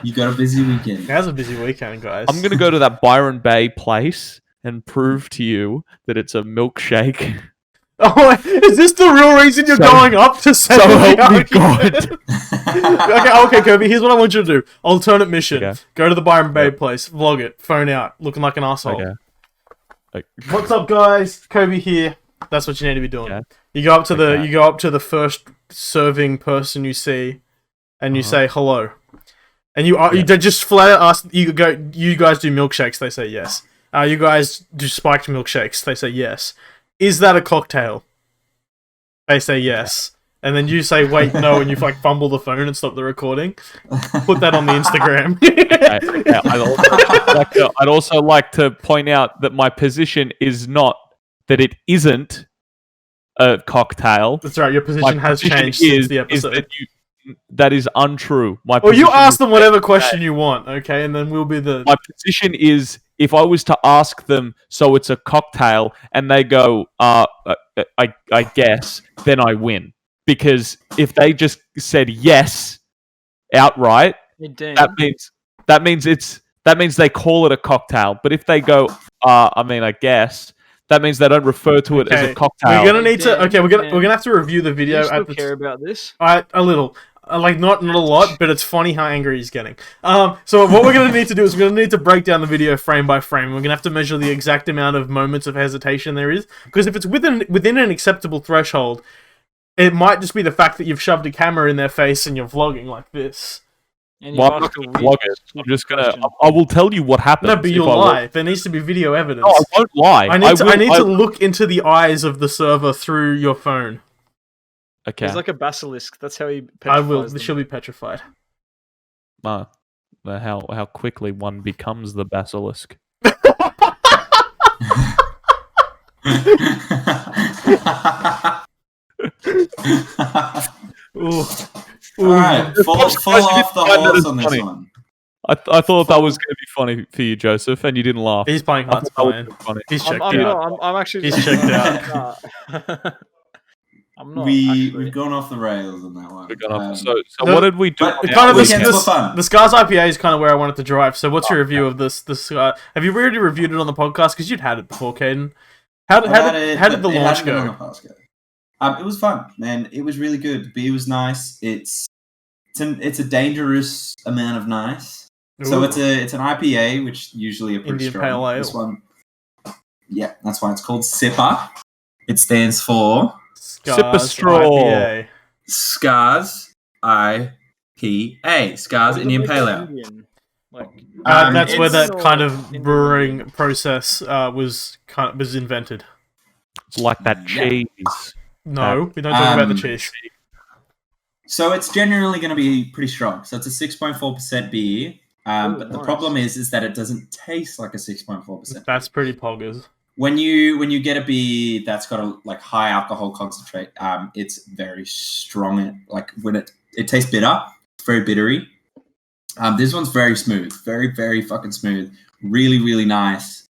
Speaker 4: You got a busy weekend.
Speaker 1: It has a busy weekend, guys.
Speaker 3: I'm gonna go to that Byron Bay place and prove to you that it's a milkshake.
Speaker 1: Oh, is this the real reason you're
Speaker 3: So-
Speaker 1: going up to say?
Speaker 3: so
Speaker 1: the
Speaker 3: help me
Speaker 1: argument? okay, Coby. Here's what I want you to do. Alternate mission:
Speaker 3: Okay.
Speaker 1: go to the Byron Bay
Speaker 3: Yep.
Speaker 1: place, vlog it, phone out, looking like an asshole.
Speaker 3: Okay.
Speaker 1: What's up, guys? Kobe here. That's what you need to be doing.
Speaker 3: Yeah.
Speaker 1: You go up to
Speaker 3: Okay.
Speaker 1: you go up to the first serving person you see, and you say hello. And you
Speaker 3: Yeah.
Speaker 1: just flat out ask. You guys do milkshakes? They say yes. You guys do spiked milkshakes? They say yes. Is that a cocktail? They say yes. And then you say wait no, and you like fumble the phone and stop the recording. Put that on the Instagram.
Speaker 3: I'd also like to point out that my position is not that it isn't a cocktail.
Speaker 1: That's right. Your
Speaker 3: My
Speaker 1: position has
Speaker 3: position
Speaker 1: changed since the
Speaker 3: is
Speaker 1: episode.
Speaker 3: that is untrue. My
Speaker 1: Or you
Speaker 3: position
Speaker 1: ask
Speaker 3: is-
Speaker 1: them whatever question you want, okay, and then we'll be the.
Speaker 3: My position is if I was to ask them, so it's a cocktail, and they go, I guess, then I win. Because if they just said yes outright,
Speaker 2: Hey, Dan,
Speaker 3: that means they call it a cocktail. But if they go, I guess, that means they don't refer to it as
Speaker 1: Okay,
Speaker 3: a cocktail.
Speaker 1: We're gonna need to.
Speaker 2: Dan,
Speaker 1: Okay, we're
Speaker 2: Dan.
Speaker 1: gonna have to review the
Speaker 2: do
Speaker 1: video
Speaker 2: you still
Speaker 1: at the.
Speaker 2: care about this?
Speaker 1: A little. Like not a lot, but it's funny how angry he's getting. So what we're gonna need to do is we're gonna need to break down the video frame by frame. We're gonna have to measure the exact amount of moments of hesitation there is, because if it's within an acceptable threshold, it might just be the fact that you've shoved a camera in their face and you're vlogging like this.
Speaker 2: And
Speaker 3: Well,
Speaker 2: you
Speaker 3: I'm not
Speaker 2: asked a
Speaker 3: going to
Speaker 2: weird
Speaker 3: vlog it. I'm just going
Speaker 2: question.
Speaker 3: to... I will tell you what happens.
Speaker 1: No, but
Speaker 3: if
Speaker 1: you'll
Speaker 3: I will.
Speaker 1: lie. There needs to be video evidence.
Speaker 3: No, I won't lie.
Speaker 1: I need
Speaker 3: will-
Speaker 1: to look into the eyes of the server through your phone.
Speaker 3: Okay.
Speaker 2: He's like a basilisk. That's how he
Speaker 1: I will.
Speaker 2: petrifies them.
Speaker 1: She'll be petrified.
Speaker 3: How quickly one becomes the basilisk.
Speaker 1: Ooh.
Speaker 4: All right, fall
Speaker 3: I'm surprised you
Speaker 4: off the
Speaker 3: didn't find that
Speaker 4: horse
Speaker 3: as
Speaker 4: on this
Speaker 3: funny.
Speaker 4: one.
Speaker 3: I thought that was going to be funny for you, Joseph, and you didn't laugh.
Speaker 1: He's playing
Speaker 3: I
Speaker 1: Hearts
Speaker 3: thought that
Speaker 1: playing.
Speaker 3: was funny.
Speaker 1: He's checked
Speaker 2: I'm
Speaker 1: out.
Speaker 2: not. I'm actually.
Speaker 1: He's checked out.
Speaker 2: out. I'm not
Speaker 4: we've
Speaker 2: actually.
Speaker 4: gone off the rails on that one.
Speaker 3: We're gonna-
Speaker 4: Um,
Speaker 3: so
Speaker 1: the-
Speaker 3: what did we do?
Speaker 4: but
Speaker 3: on
Speaker 1: kind
Speaker 3: our
Speaker 1: of
Speaker 4: weekends
Speaker 3: weekend?
Speaker 4: were fun.
Speaker 1: The Scars IPA is kind of where I wanted to drive. So, what's your review of this? Have you already reviewed it on the podcast? Because you'd had it before, Caden. How did the launch
Speaker 4: Been on
Speaker 1: go?
Speaker 4: the podcast. It was fun, man. It was really good. The beer was nice. It's a dangerous amount of nice. So
Speaker 1: Ooh.
Speaker 4: it's an IPA, which usually are pretty
Speaker 1: Indian
Speaker 4: strong.
Speaker 1: Pale Ale.
Speaker 4: This one, yeah, that's why it's called SIPA. It stands for
Speaker 1: Scars
Speaker 3: Straw.
Speaker 1: IPA.
Speaker 4: Scars IPA. Scars
Speaker 2: What does it
Speaker 4: Indian
Speaker 2: make
Speaker 4: Pale
Speaker 2: it
Speaker 4: Ale.
Speaker 2: Indian? Like,
Speaker 1: That's where
Speaker 4: it's-
Speaker 1: that kind of
Speaker 2: Indian.
Speaker 1: brewing process was invented.
Speaker 3: It's like that
Speaker 4: Yeah.
Speaker 3: cheese.
Speaker 1: No, we don't talk about the
Speaker 4: Um,
Speaker 1: cheese.
Speaker 4: So it's generally going to be pretty strong. So it's a 6.4% beer. But the
Speaker 2: nice.
Speaker 4: problem is that it doesn't taste like a 6.4%.
Speaker 1: That's pretty poggers.
Speaker 4: When you get a beer that's got a high alcohol concentrate, it's very strong. Like when it tastes bitter, it's very bittery. This one's very smooth, very very fucking smooth, really really nice.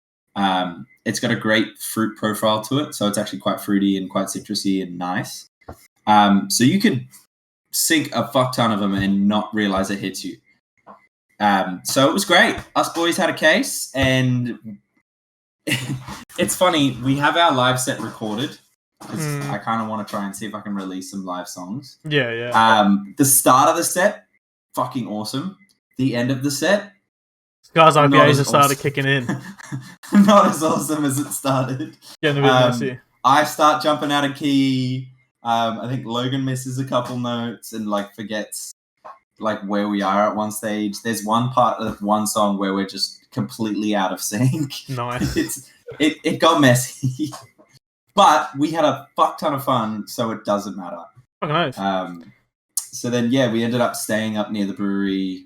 Speaker 4: It's got a great fruit profile to it, so it's actually quite fruity and quite citrusy and nice. So you could sink a fuck ton of them and not realize it hits you. So it was great. Us boys had a case, and it's funny. We have our live set recorded because I kind of want to try and see if I can release some live songs.
Speaker 1: Yeah.
Speaker 4: The start of the set, fucking awesome. The end of the set,
Speaker 1: Scars
Speaker 4: not
Speaker 1: IPAs
Speaker 4: as
Speaker 1: have started
Speaker 4: awesome.
Speaker 1: kicking in.
Speaker 4: Not as awesome as it started.
Speaker 1: Getting a bit messy.
Speaker 4: I start jumping out of key. I think Logan misses a couple notes and forgets where we are at one stage. There's one part of one song where we're just completely out of sync.
Speaker 1: Nice.
Speaker 4: It got messy, but we had a fuck ton of fun, so it doesn't matter.
Speaker 1: Fucking nice.
Speaker 4: So then, we ended up staying up near the brewery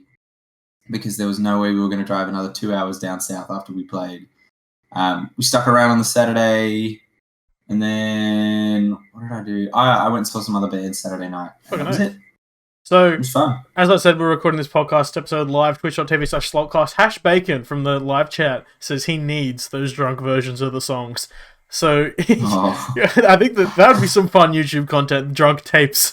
Speaker 4: because there was no way we were going to drive another 2 hours down south after we played. We stuck around on the Saturday, and then what did I do? I went and saw some other bands Saturday night. And that was it.
Speaker 1: So,
Speaker 4: It was fun.
Speaker 1: as I said, we're recording this podcast episode live, twitch.tv/SlaltCast. Hash Bacon from the live chat says he needs those drunk versions of the songs. So,
Speaker 4: Oh.
Speaker 1: I think that would be some fun YouTube content, drunk tapes.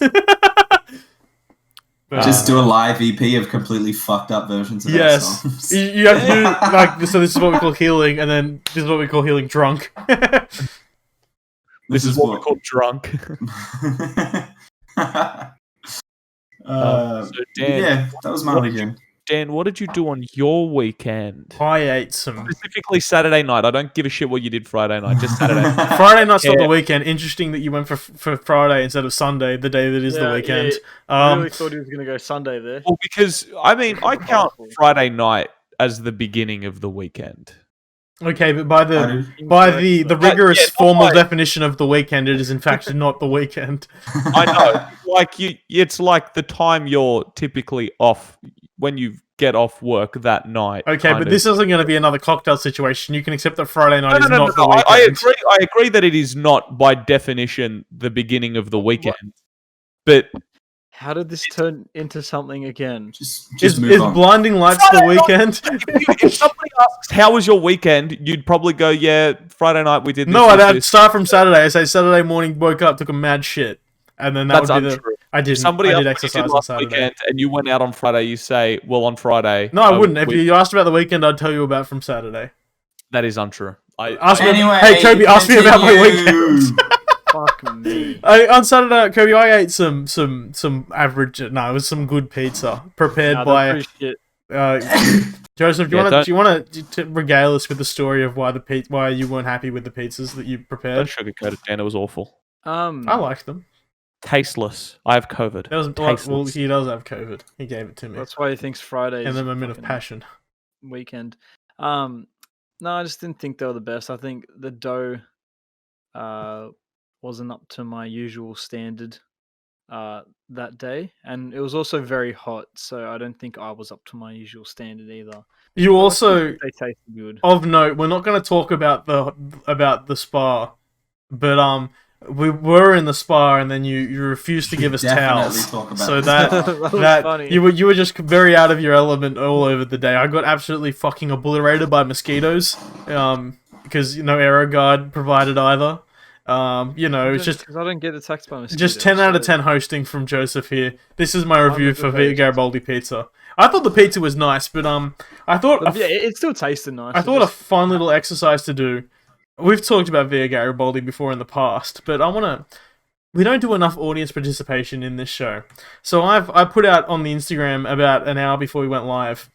Speaker 4: Just do a live EP of completely fucked up versions of our
Speaker 1: Yes.
Speaker 4: songs.
Speaker 1: You have to do, so this is what we call healing, and then this is what we call healing drunk.
Speaker 3: This is what we call drunk. So Dan,
Speaker 4: that was my weekend.
Speaker 3: Dan, what did you do on your weekend?
Speaker 1: I ate some...
Speaker 3: Specifically Saturday night. I don't give a shit what you did Friday night. Just Saturday.
Speaker 1: Friday night's not
Speaker 3: Yeah.
Speaker 1: the weekend. Interesting that you went for Friday instead of Sunday, the day that is the
Speaker 2: Yeah,
Speaker 1: weekend.
Speaker 2: I really thought he was going to go Sunday there.
Speaker 3: Well, because I count Friday night as the beginning of the weekend.
Speaker 1: Okay, but by the
Speaker 2: Incorrect, but-
Speaker 1: rigorous
Speaker 3: Yeah, not
Speaker 1: formal
Speaker 3: like-
Speaker 1: definition of the weekend, it is in fact not the weekend.
Speaker 3: I know. It's like the time you're typically off when you get off work that night.
Speaker 1: Okay,
Speaker 3: kind
Speaker 1: but
Speaker 3: of.
Speaker 1: this isn't going to be another cocktail situation. You can accept that Friday night
Speaker 3: No,
Speaker 1: is
Speaker 3: no, no,
Speaker 1: not
Speaker 3: no,
Speaker 1: the
Speaker 3: no.
Speaker 1: weekend.
Speaker 3: I agree that it is not by definition the beginning of the weekend. But
Speaker 2: How did this turn into something again?
Speaker 4: Just
Speaker 1: Is
Speaker 4: move on.
Speaker 1: blinding lights the
Speaker 3: Friday night-
Speaker 1: weekend?
Speaker 3: if somebody asks how was your weekend, you'd probably go, yeah, Friday night we did this.
Speaker 1: No,
Speaker 3: this,
Speaker 1: I'd
Speaker 3: this."
Speaker 1: start from Saturday. I say Saturday morning, woke up, took a mad shit, and then that
Speaker 3: That's
Speaker 1: would be
Speaker 3: untrue.
Speaker 1: I didn't.
Speaker 3: Somebody
Speaker 1: I
Speaker 3: else
Speaker 1: did
Speaker 3: when you
Speaker 1: exercise on
Speaker 3: last
Speaker 1: Saturday.
Speaker 3: weekend and you went out on Friday, you say, well, on Friday.
Speaker 1: No, I wouldn't. If
Speaker 3: we-
Speaker 1: you asked about the weekend, I'd tell you about from Saturday.
Speaker 3: That is untrue.
Speaker 1: Ask me,
Speaker 4: Anyway,
Speaker 1: hey, Coby, ask me about my
Speaker 4: continue.
Speaker 1: weekend.
Speaker 2: Fuck me.
Speaker 1: On Saturday, Coby, I ate some average. No, it was some good pizza prepared
Speaker 2: Nah,
Speaker 1: by
Speaker 2: they're pretty shit.
Speaker 1: Joseph. Do
Speaker 3: Yeah,
Speaker 1: you want to regale us with the story of why you weren't happy with the pizzas that you
Speaker 3: Don't
Speaker 1: prepared?
Speaker 3: sugarcoat it, Dan. It was awful.
Speaker 1: I liked them.
Speaker 3: Tasteless. I have COVID.
Speaker 1: That was well, he does have COVID. He gave it to me
Speaker 2: That's why he thinks Friday
Speaker 1: in
Speaker 2: is
Speaker 1: the moment of
Speaker 2: fucking
Speaker 1: passion.
Speaker 2: weekend. No, I just didn't think they were the best. I think the dough wasn't up to my usual standard that day, and it was also very hot, so I don't think I was up to my usual standard either.
Speaker 1: You also,
Speaker 2: They tasted good.
Speaker 1: of note, we're not going to talk about the spa, but we were in the spa and then you refused to give us
Speaker 4: Definitely
Speaker 1: towels.
Speaker 4: talk about
Speaker 1: So
Speaker 4: the spa.
Speaker 2: was
Speaker 1: that
Speaker 2: funny.
Speaker 1: you were just very out of your element all over the day. I got absolutely fucking obliterated by mosquitoes because no aero guard provided either. It's just
Speaker 2: because I don't get attacked by mosquitoes.
Speaker 1: just 10 out of
Speaker 2: so-
Speaker 1: 10 hosting from Joseph here. This is my review
Speaker 2: a
Speaker 1: for
Speaker 2: good
Speaker 1: Via
Speaker 2: host.
Speaker 1: Garibaldi pizza. I thought the pizza was nice, but I thought
Speaker 2: But yeah, it still tasted nice.
Speaker 1: I thought a fun little exercise to do. We've talked about Via Garibaldi before in the past, but we don't do enough audience participation in this show. So I put out on the Instagram about an hour before we went live.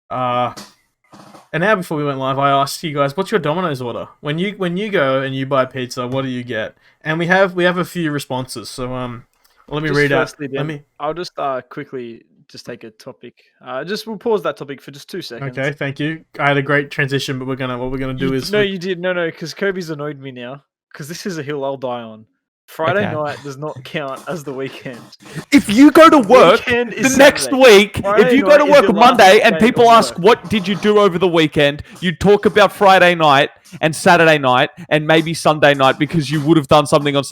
Speaker 1: An hour before we went live, I asked you guys, "What's your Domino's order? When you go and you buy pizza, what do you get?" And we have a few responses. So let me read out.
Speaker 2: I'll just quickly just take a topic. We'll pause that topic for just 2 seconds.
Speaker 1: Okay, thank you. I had a great transition, but what we're gonna do is
Speaker 2: you did no, because Kobe's annoyed me now because this is a hill I'll die on. Friday night does not count as the weekend.
Speaker 3: If you go to work
Speaker 2: Weekend is
Speaker 3: the next
Speaker 2: Saturday.
Speaker 3: week,
Speaker 2: Friday
Speaker 3: if you go to
Speaker 2: night is
Speaker 3: work
Speaker 2: your
Speaker 3: Monday
Speaker 2: last
Speaker 3: and
Speaker 2: day
Speaker 3: people
Speaker 2: of
Speaker 3: ask,
Speaker 2: work.
Speaker 3: what did you do over the weekend? You talk about Friday night and Saturday night and maybe Sunday night because you would have done something on...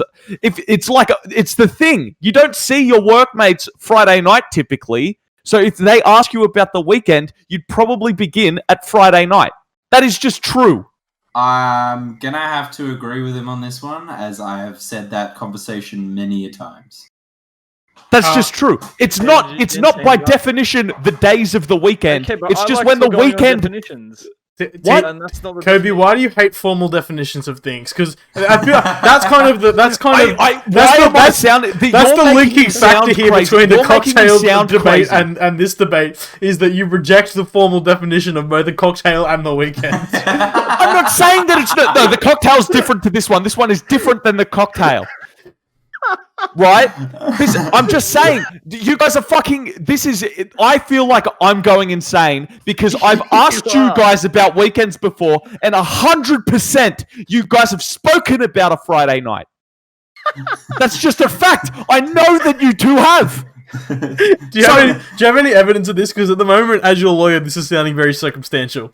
Speaker 3: If it's it's the thing. You don't see your workmates Friday night typically. So if they ask you about the weekend, you'd probably begin at Friday night. That is just true.
Speaker 4: I'm gonna have to agree with him on this one, as I have said that conversation many a times.
Speaker 3: That's just true. It's not. It's not by definition the days of the weekend.
Speaker 2: Okay, but
Speaker 3: It's
Speaker 2: I
Speaker 3: just
Speaker 2: like
Speaker 3: when the
Speaker 2: still going on
Speaker 3: weekend.
Speaker 2: definitions.
Speaker 1: What?
Speaker 2: And that's not the
Speaker 1: Kobe,
Speaker 2: definition.
Speaker 1: why do you hate formal definitions of things? Because I feel that's kind of
Speaker 3: That's
Speaker 1: the linking factor here between the cocktail debate and this debate is that you reject the formal definition of both the cocktail and the weekend.
Speaker 3: I'm not saying that it's not. No, the cocktail's different to this one. This one is different than the cocktail. Right? I'm just saying, you guys are fucking... I feel like I'm going insane because I've asked you guys about weekends before and 100% you guys have spoken about a Friday night. That's just a fact. I know that you two have.
Speaker 1: Do you have any evidence of this? Because at the moment, as your lawyer, this is sounding very circumstantial.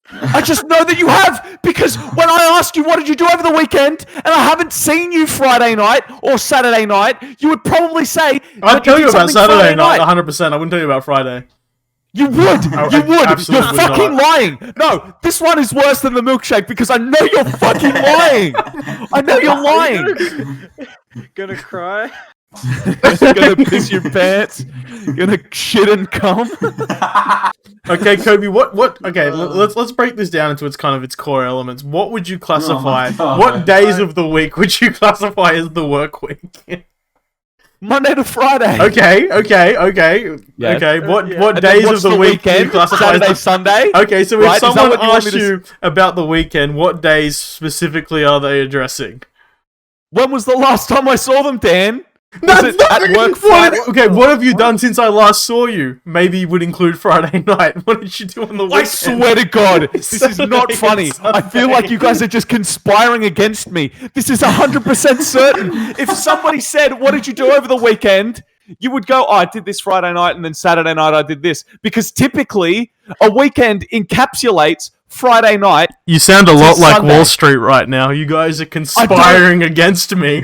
Speaker 3: I just know that you have, because when I asked you what did you do over the weekend, and I haven't seen you Friday night or Saturday night, you would probably say...
Speaker 1: I'd tell you about Saturday
Speaker 3: Friday
Speaker 1: night, 100%. I wouldn't tell you about Friday.
Speaker 3: You would! You would! You're
Speaker 1: absolutely
Speaker 3: fucking lying! No, this one is worse than the milkshake because I know you're fucking lying! I know you're lying!
Speaker 2: Gonna cry?
Speaker 3: Gonna piss your pants? Gonna shit and cum?
Speaker 1: Okay, Kobe. What? Okay, let's break this down into its core elements. What would you classify?
Speaker 4: God.
Speaker 1: What days of the week would you classify as the work week?
Speaker 3: Monday to Friday.
Speaker 1: Okay.
Speaker 3: Yes.
Speaker 1: Okay. What
Speaker 3: And then
Speaker 1: days
Speaker 3: what's
Speaker 1: of the week do you
Speaker 3: weekend?
Speaker 1: classify
Speaker 3: Saturday,
Speaker 1: as
Speaker 3: Sunday?
Speaker 1: Okay, so
Speaker 3: Right,
Speaker 1: if
Speaker 3: is that
Speaker 1: someone
Speaker 3: what you want me
Speaker 1: asks
Speaker 3: to
Speaker 1: you about the weekend, what days specifically are they addressing?
Speaker 3: When was the last time I saw them, Dan?
Speaker 1: That's
Speaker 3: Was it
Speaker 1: not
Speaker 3: at work
Speaker 1: what,
Speaker 3: Friday?
Speaker 1: okay, what have you done since I last saw you? Maybe it would include Friday night. What did you do on the weekend?
Speaker 3: I swear to God, this is not funny. I feel like you guys are just conspiring against me. This is 100% certain. If somebody said, what did you do over the weekend? You would go, I did this Friday night, and then Saturday night I did this. Because typically, a weekend encapsulates Friday night.
Speaker 1: You sound a lot like
Speaker 3: Sunday.
Speaker 1: Wall Street right now. You guys are conspiring against me.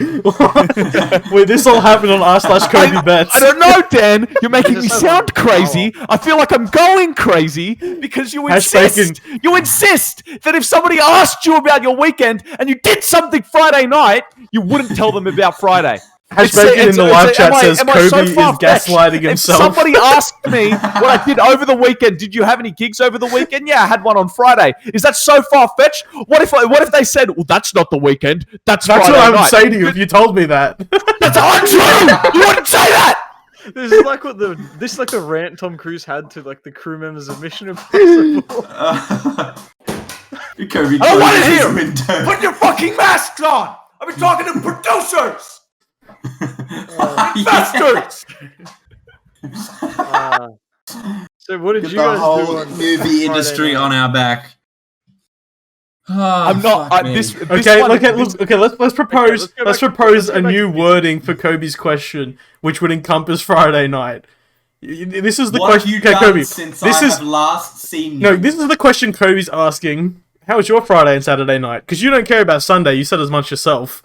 Speaker 1: Wait, this all happened on r/Kobe Bets.
Speaker 3: I don't know, Dan. You're making me
Speaker 2: Just
Speaker 3: sound
Speaker 2: have a
Speaker 3: crazy. I feel like I'm going crazy because you insist. You insist that if somebody asked you about your weekend and you did something Friday night, you wouldn't tell them about Friday.
Speaker 1: Bacon in the live chat says
Speaker 3: am I
Speaker 1: Kobe
Speaker 3: so
Speaker 1: is
Speaker 3: far-fetched?
Speaker 1: gaslighting
Speaker 3: If
Speaker 1: himself.
Speaker 3: somebody asked me what I did over the weekend, did you have any gigs over the weekend? Yeah, I had one on Friday. Is that so far-fetched? What if they said, well, that's not the weekend, that's Friday
Speaker 1: what I would
Speaker 3: night.
Speaker 1: say to you if you told me that.
Speaker 3: That's untrue! You wouldn't say that!
Speaker 2: This is like the rant Tom Cruise had to like the crew members of Mission Impossible.
Speaker 4: Kobe,
Speaker 3: I don't want it
Speaker 4: closes
Speaker 3: here!
Speaker 4: the window.
Speaker 3: Put your fucking masks on! I've been talking to producers! Investors!
Speaker 2: So what did
Speaker 4: Get
Speaker 2: you
Speaker 4: the
Speaker 2: guys
Speaker 4: whole
Speaker 2: do on
Speaker 4: movie
Speaker 2: Friday
Speaker 4: industry
Speaker 2: night?
Speaker 4: on our back.
Speaker 3: I'm not.
Speaker 4: fuck me.
Speaker 1: Okay, let's propose.
Speaker 2: let's go
Speaker 1: Let's
Speaker 2: back-
Speaker 1: propose
Speaker 2: let's go
Speaker 1: a
Speaker 2: back
Speaker 1: new
Speaker 2: to-
Speaker 1: wording for Kobe's question, which would encompass Friday night. This is the
Speaker 4: What have
Speaker 1: question.
Speaker 4: you
Speaker 1: Okay,
Speaker 4: done
Speaker 1: Kobe.
Speaker 4: since
Speaker 1: This
Speaker 4: I
Speaker 1: is
Speaker 4: have last seen you?
Speaker 1: no. This is the question Kobe's asking. How was your Friday and Saturday night? Because you don't care about Sunday. You said as much yourself.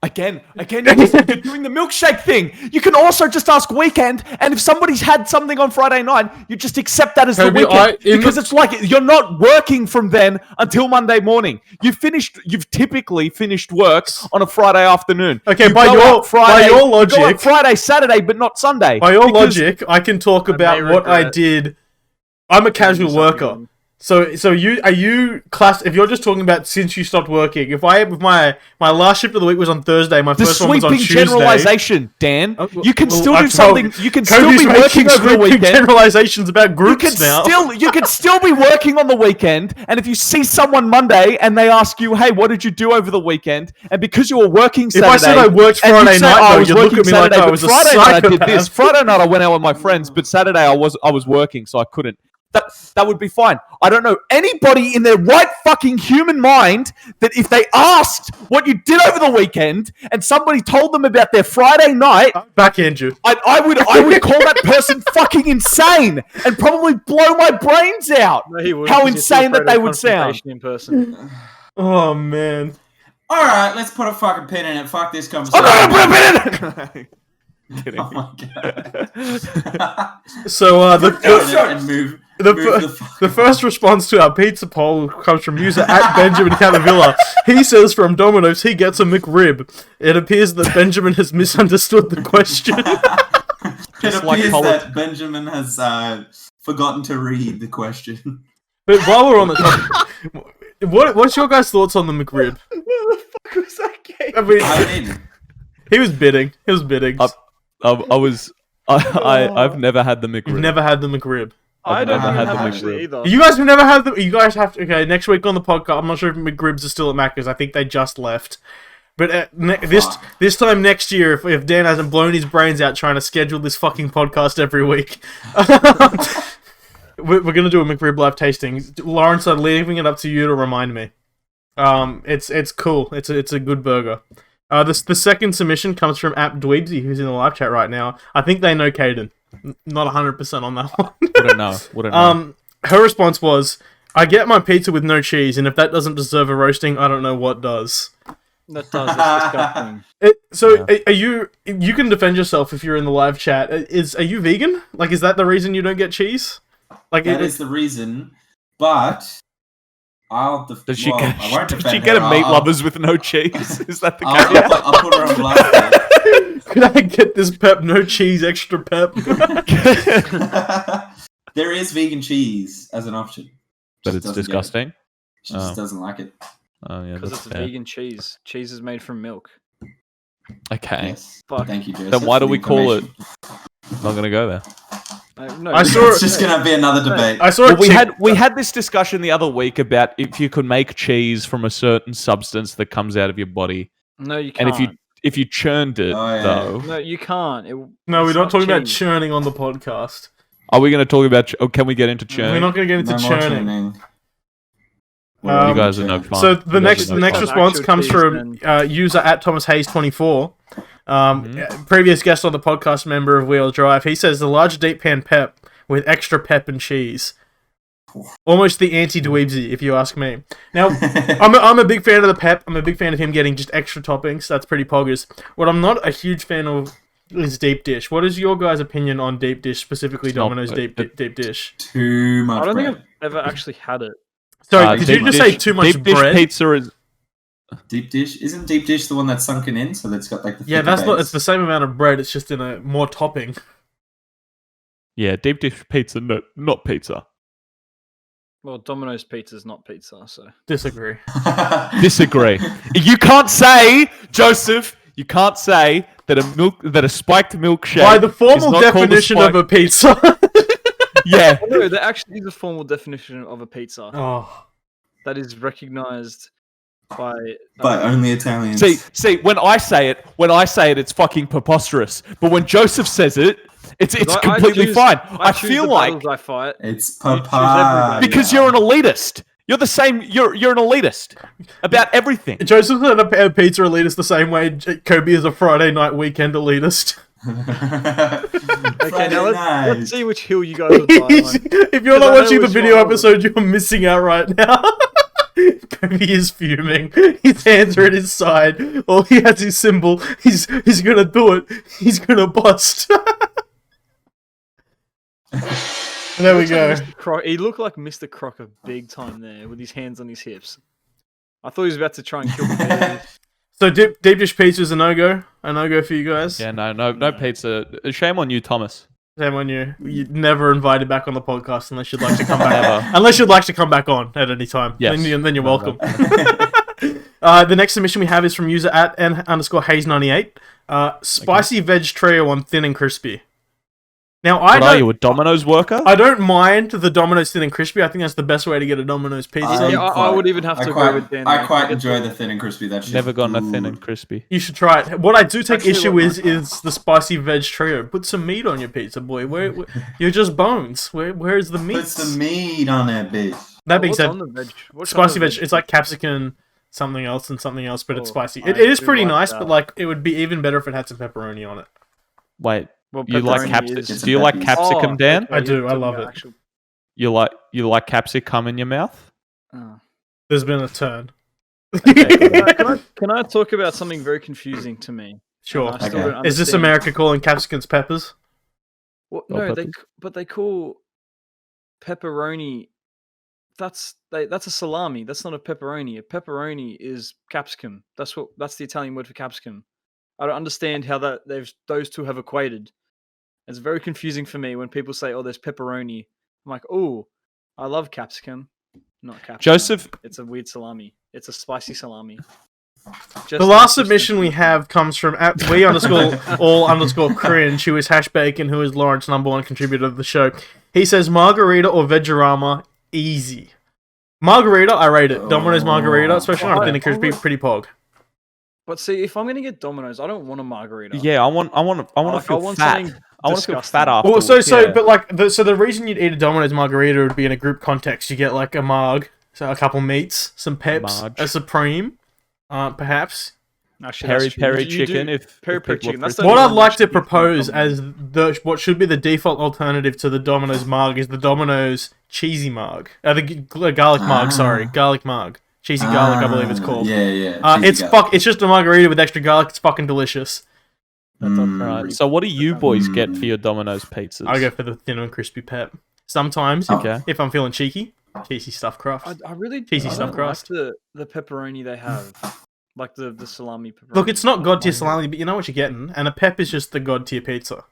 Speaker 3: Again, you're doing the milkshake thing. You can also just ask weekend, and if somebody's had something on Friday night, you just accept that as the weekend because it's like you're not working from then until Monday morning. You've typically finished work on a Friday afternoon.
Speaker 1: Okay, by your logic,
Speaker 3: you go Friday, Saturday, but not Sunday.
Speaker 1: By your logic, I can talk about what I did. I'm a casual worker. So if you're just talking about since you stopped working, if my last shift of the week was on Thursday, my first one was on Tuesday.
Speaker 3: The sweeping generalization, Dan. You can still do something. You can still be working over the weekend.
Speaker 1: Generalizations about groups now.
Speaker 3: You can still be working on the weekend, and if you see someone Monday and they ask you, "Hey, what did you do over the weekend?" and because you were working Saturday,
Speaker 1: if I said I worked Friday night, you'd look at me like I was a psychopath.
Speaker 3: Friday night I did this. Friday night I went out with my friends, but Saturday I was working, so I couldn't. That would be fine. I don't know anybody in their right fucking human mind that if they asked what you did over the weekend and somebody told them about their Friday night,
Speaker 1: backhand you.
Speaker 3: I would call that person fucking insane and probably blow my brains out. No, how insane that they would sound.
Speaker 2: In person.
Speaker 1: Oh man.
Speaker 4: All right, let's put a fucking pin in it. Fuck this conversation.
Speaker 3: I'm not gonna put a pin in it.
Speaker 4: Kidding. Oh my god.
Speaker 1: So the first response to our pizza poll comes from user at Benjamin Cavavilla. He says from Domino's he gets a McRib. It appears that Benjamin has misunderstood the question.
Speaker 4: It appears that Benjamin has forgotten to read the question.
Speaker 1: But while we're on the topic, what's your guys' thoughts on the McRib?
Speaker 2: What the fuck was that game?
Speaker 1: I mean, he was bidding. He was bidding.
Speaker 3: I've never had the McRib.
Speaker 1: You've never had the McRib.
Speaker 2: I don't have actually either.
Speaker 1: You guys have never had them. You guys have to. Okay, next week on the podcast. I'm not sure if McRibs are still at Macca's. I think they just left. But this time next year, if Dan hasn't blown his brains out trying to schedule this fucking podcast every week, we're gonna do a McRib live tasting. Lawrence, I'm leaving it up to you to remind me. It's cool. It's a good burger. The second submission comes from App Dweebsy, who's in the live chat right now. I think they know Caden. Not 100% on that one.
Speaker 3: Wouldn't know.
Speaker 1: Her response was, "I get my pizza with no cheese, and if that doesn't deserve a roasting, I don't know what does."
Speaker 2: That does. That's
Speaker 1: disgusting. Are you? You can defend yourself if you're in the live chat. Are you vegan? Like, is that the reason you don't get cheese? Like,
Speaker 4: that is the reason, but. I won't defend
Speaker 3: Did she get a meat lovers with no cheese? Is that the
Speaker 4: case? I'll put her on blast.
Speaker 1: Could I get this pep, no cheese, extra pep?
Speaker 4: There is vegan cheese as an option.
Speaker 3: But it's disgusting?
Speaker 4: She just doesn't like it.
Speaker 3: Oh, yeah,
Speaker 2: because it's
Speaker 3: fair.
Speaker 2: vegan cheese. Cheese is made from milk.
Speaker 3: Okay.
Speaker 4: Yes. Thank you, Joseph.
Speaker 3: Then why do we call it... I'm not going to go there.
Speaker 2: No,
Speaker 4: it's just going to be another debate.
Speaker 3: We had this discussion the other week about if you could make cheese from a certain substance that comes out of your body.
Speaker 2: No, you can't.
Speaker 3: And if you churned it, though...
Speaker 2: No, you can't.
Speaker 1: No, we're not talking about churning on the podcast.
Speaker 3: Are we going to talk about... can we get into churning?
Speaker 1: We're not going to get into churning.
Speaker 3: You guys are no fun.
Speaker 1: So the next response comes from user at Thomas Hayes 24. Previous guest on the podcast, member of Wheel Drive. He says the large deep pan pep with extra pep and cheese. Almost the anti-dweebsy, if you ask me. Now, I'm a big fan of the pep. I'm a big fan of him getting just extra toppings. That's pretty poggers. What I'm not a huge fan of is deep dish. What is your guys' opinion on deep dish, specifically Domino's deep dish?
Speaker 4: Too much.
Speaker 2: I don't
Speaker 4: bread.
Speaker 2: think I've ever actually had it.
Speaker 1: Sorry, did you just say too much
Speaker 3: deep
Speaker 1: bread?
Speaker 3: Dish pizza is...
Speaker 4: Deep dish? Isn't deep dish the one that's sunken in? So that's got like the
Speaker 1: that's not. It's the same amount of bread. It's just in a more topping.
Speaker 3: Yeah, deep dish pizza, not pizza.
Speaker 2: Well, Domino's pizza is not pizza, so
Speaker 1: disagree.
Speaker 3: Disagree. You can't say, Joseph. You can't say that a spiked milkshake
Speaker 1: by the formal definition of a pizza.
Speaker 3: Yeah.
Speaker 2: No, there actually is a formal definition of a pizza.
Speaker 1: Oh.
Speaker 2: That is recognized by
Speaker 4: only Italians.
Speaker 3: See, when I say it, it's fucking preposterous. But when Joseph says it, it's completely fine. I feel like
Speaker 2: I fight.
Speaker 4: It's papaya.
Speaker 3: Because you're an elitist. You're the same. You're an elitist about everything.
Speaker 1: Joseph's a pizza elitist the same way Coby is a Friday night weekend elitist.
Speaker 2: Okay, now let's see which hill you guys are on.
Speaker 1: If you're not watching the video episode, you're missing out right now. Coby is fuming. His hands are at his side. All he has is symbol. He's gonna do it. He's gonna bust. There we
Speaker 2: Looks like
Speaker 1: go.
Speaker 2: Mr. He looked like Mr. Crocker big time there with his hands on his hips. I thought he was about to try and kill the bears.
Speaker 1: So deep dish pizza is a no-go. A no-go for you guys.
Speaker 3: Yeah, no pizza. Shame on you, Thomas.
Speaker 1: Shame on you. You're never invited back on the podcast unless you'd like to come back.
Speaker 3: Never.
Speaker 1: Unless you'd like to come back on at any time.
Speaker 3: Yes.
Speaker 1: Then you're
Speaker 3: No,
Speaker 1: welcome. The next submission we have is from user at @N_Hayes98. Spicy veg trio on thin and crispy. Now
Speaker 3: What are you, a Domino's worker?
Speaker 1: I don't mind the Domino's thin and crispy. I think that's the best way to get a Domino's pizza.
Speaker 2: I would even have to go with Dan.
Speaker 4: I quite enjoy the thin and crispy. That shit.
Speaker 3: Never gotten a thin and crispy.
Speaker 1: You should try it. What I do take
Speaker 2: Actually,
Speaker 1: issue
Speaker 2: what-
Speaker 1: is the spicy veg trio. Put some meat on your pizza, boy. Where you're just bones. Where is the meat?
Speaker 4: Put some meat on that bitch.
Speaker 1: That being
Speaker 2: What's
Speaker 1: said,
Speaker 2: on the veg? What's on
Speaker 1: spicy
Speaker 2: the
Speaker 1: veg. It's like capsicum, something else, and something else, but it's
Speaker 2: Oh,
Speaker 1: spicy.
Speaker 2: I
Speaker 1: It is
Speaker 2: do
Speaker 1: pretty
Speaker 2: like
Speaker 1: nice,
Speaker 2: that.
Speaker 1: but like it would be even better if it had some pepperoni on it.
Speaker 3: Wait,
Speaker 2: Well,
Speaker 3: you like
Speaker 2: pepperoni
Speaker 3: capsicum?
Speaker 2: is-
Speaker 3: Do you like
Speaker 4: Oh,
Speaker 3: capsicum, Dan?
Speaker 2: okay,
Speaker 1: I do,
Speaker 2: you're
Speaker 1: I
Speaker 2: talking
Speaker 1: love
Speaker 2: about
Speaker 1: it.
Speaker 2: actual-
Speaker 3: You like capsicum in your mouth?
Speaker 2: Oh.
Speaker 1: There's been a turn.
Speaker 2: Can I talk about something very confusing to me?
Speaker 1: Sure.
Speaker 2: I still
Speaker 4: Okay.
Speaker 2: don't
Speaker 1: Is this
Speaker 2: understand.
Speaker 1: America calling capsicums peppers?
Speaker 2: Well,
Speaker 3: Bell
Speaker 2: no,
Speaker 3: peppers?
Speaker 2: but they call pepperoni. That's a salami. That's not a pepperoni. A pepperoni is capsicum. That's the Italian word for capsicum. I don't understand how those two have equated. It's very confusing for me when people say, "Oh, there's pepperoni." I'm like, "Oh, I love capsicum, not capsicum."
Speaker 3: Joseph,
Speaker 2: It's a weird salami. It's a spicy salami.
Speaker 1: The last submission we have comes from @we_all_cringe, who is Hash Bacon, who is Lawrence's #1 contributor of the show. He says margarita or Vegorama, easy. Margarita, I rate it. Domino's margarita, especially on a thin and crispy, pretty pog.
Speaker 2: But see, if I'm gonna get Domino's, I don't want a margarita.
Speaker 3: yeah, I want to
Speaker 2: Like,
Speaker 3: feel
Speaker 2: I want
Speaker 3: fat.
Speaker 2: something
Speaker 3: I want to feel
Speaker 2: disgusting.
Speaker 3: fat
Speaker 1: Well,
Speaker 3: afterwards.
Speaker 1: so,
Speaker 3: yeah.
Speaker 1: but like, the reason you'd eat a Domino's margarita would be in a group context. You get like a marg, so a couple meats, some peps,
Speaker 3: Marge.
Speaker 1: a supreme, perhaps.
Speaker 2: Actually,
Speaker 3: peri
Speaker 2: that's true.
Speaker 3: peri
Speaker 2: You do-
Speaker 3: chicken. If
Speaker 2: peri
Speaker 3: if
Speaker 2: peri
Speaker 3: people are
Speaker 2: chicken, that's
Speaker 3: frisky.
Speaker 2: the
Speaker 1: What
Speaker 2: only
Speaker 1: I'd
Speaker 2: one
Speaker 1: like
Speaker 2: that
Speaker 1: to
Speaker 2: should be
Speaker 1: propose
Speaker 2: common.
Speaker 1: as what should be the default alternative to the Domino's marg is the Domino's cheesy marg. The garlic marg, sorry, garlic marg. Cheesy garlic, I believe it's called.
Speaker 4: Yeah.
Speaker 1: It's just a margarita with extra garlic. It's fucking delicious.
Speaker 3: Right. So what do you boys get for your Domino's pizzas?
Speaker 1: I go for the thin and crispy pep. Sometimes,
Speaker 3: Okay.
Speaker 1: if I'm feeling cheeky, cheesy stuffed crust.
Speaker 2: I really
Speaker 1: Cheesy
Speaker 2: I
Speaker 1: stuffed
Speaker 2: don't like
Speaker 1: crust.
Speaker 2: the pepperoni they have, like the salami pepperoni.
Speaker 1: Look, it's not god tier
Speaker 2: Like,
Speaker 1: salami, but you know what you're getting, and a pep is just the god tier pizza.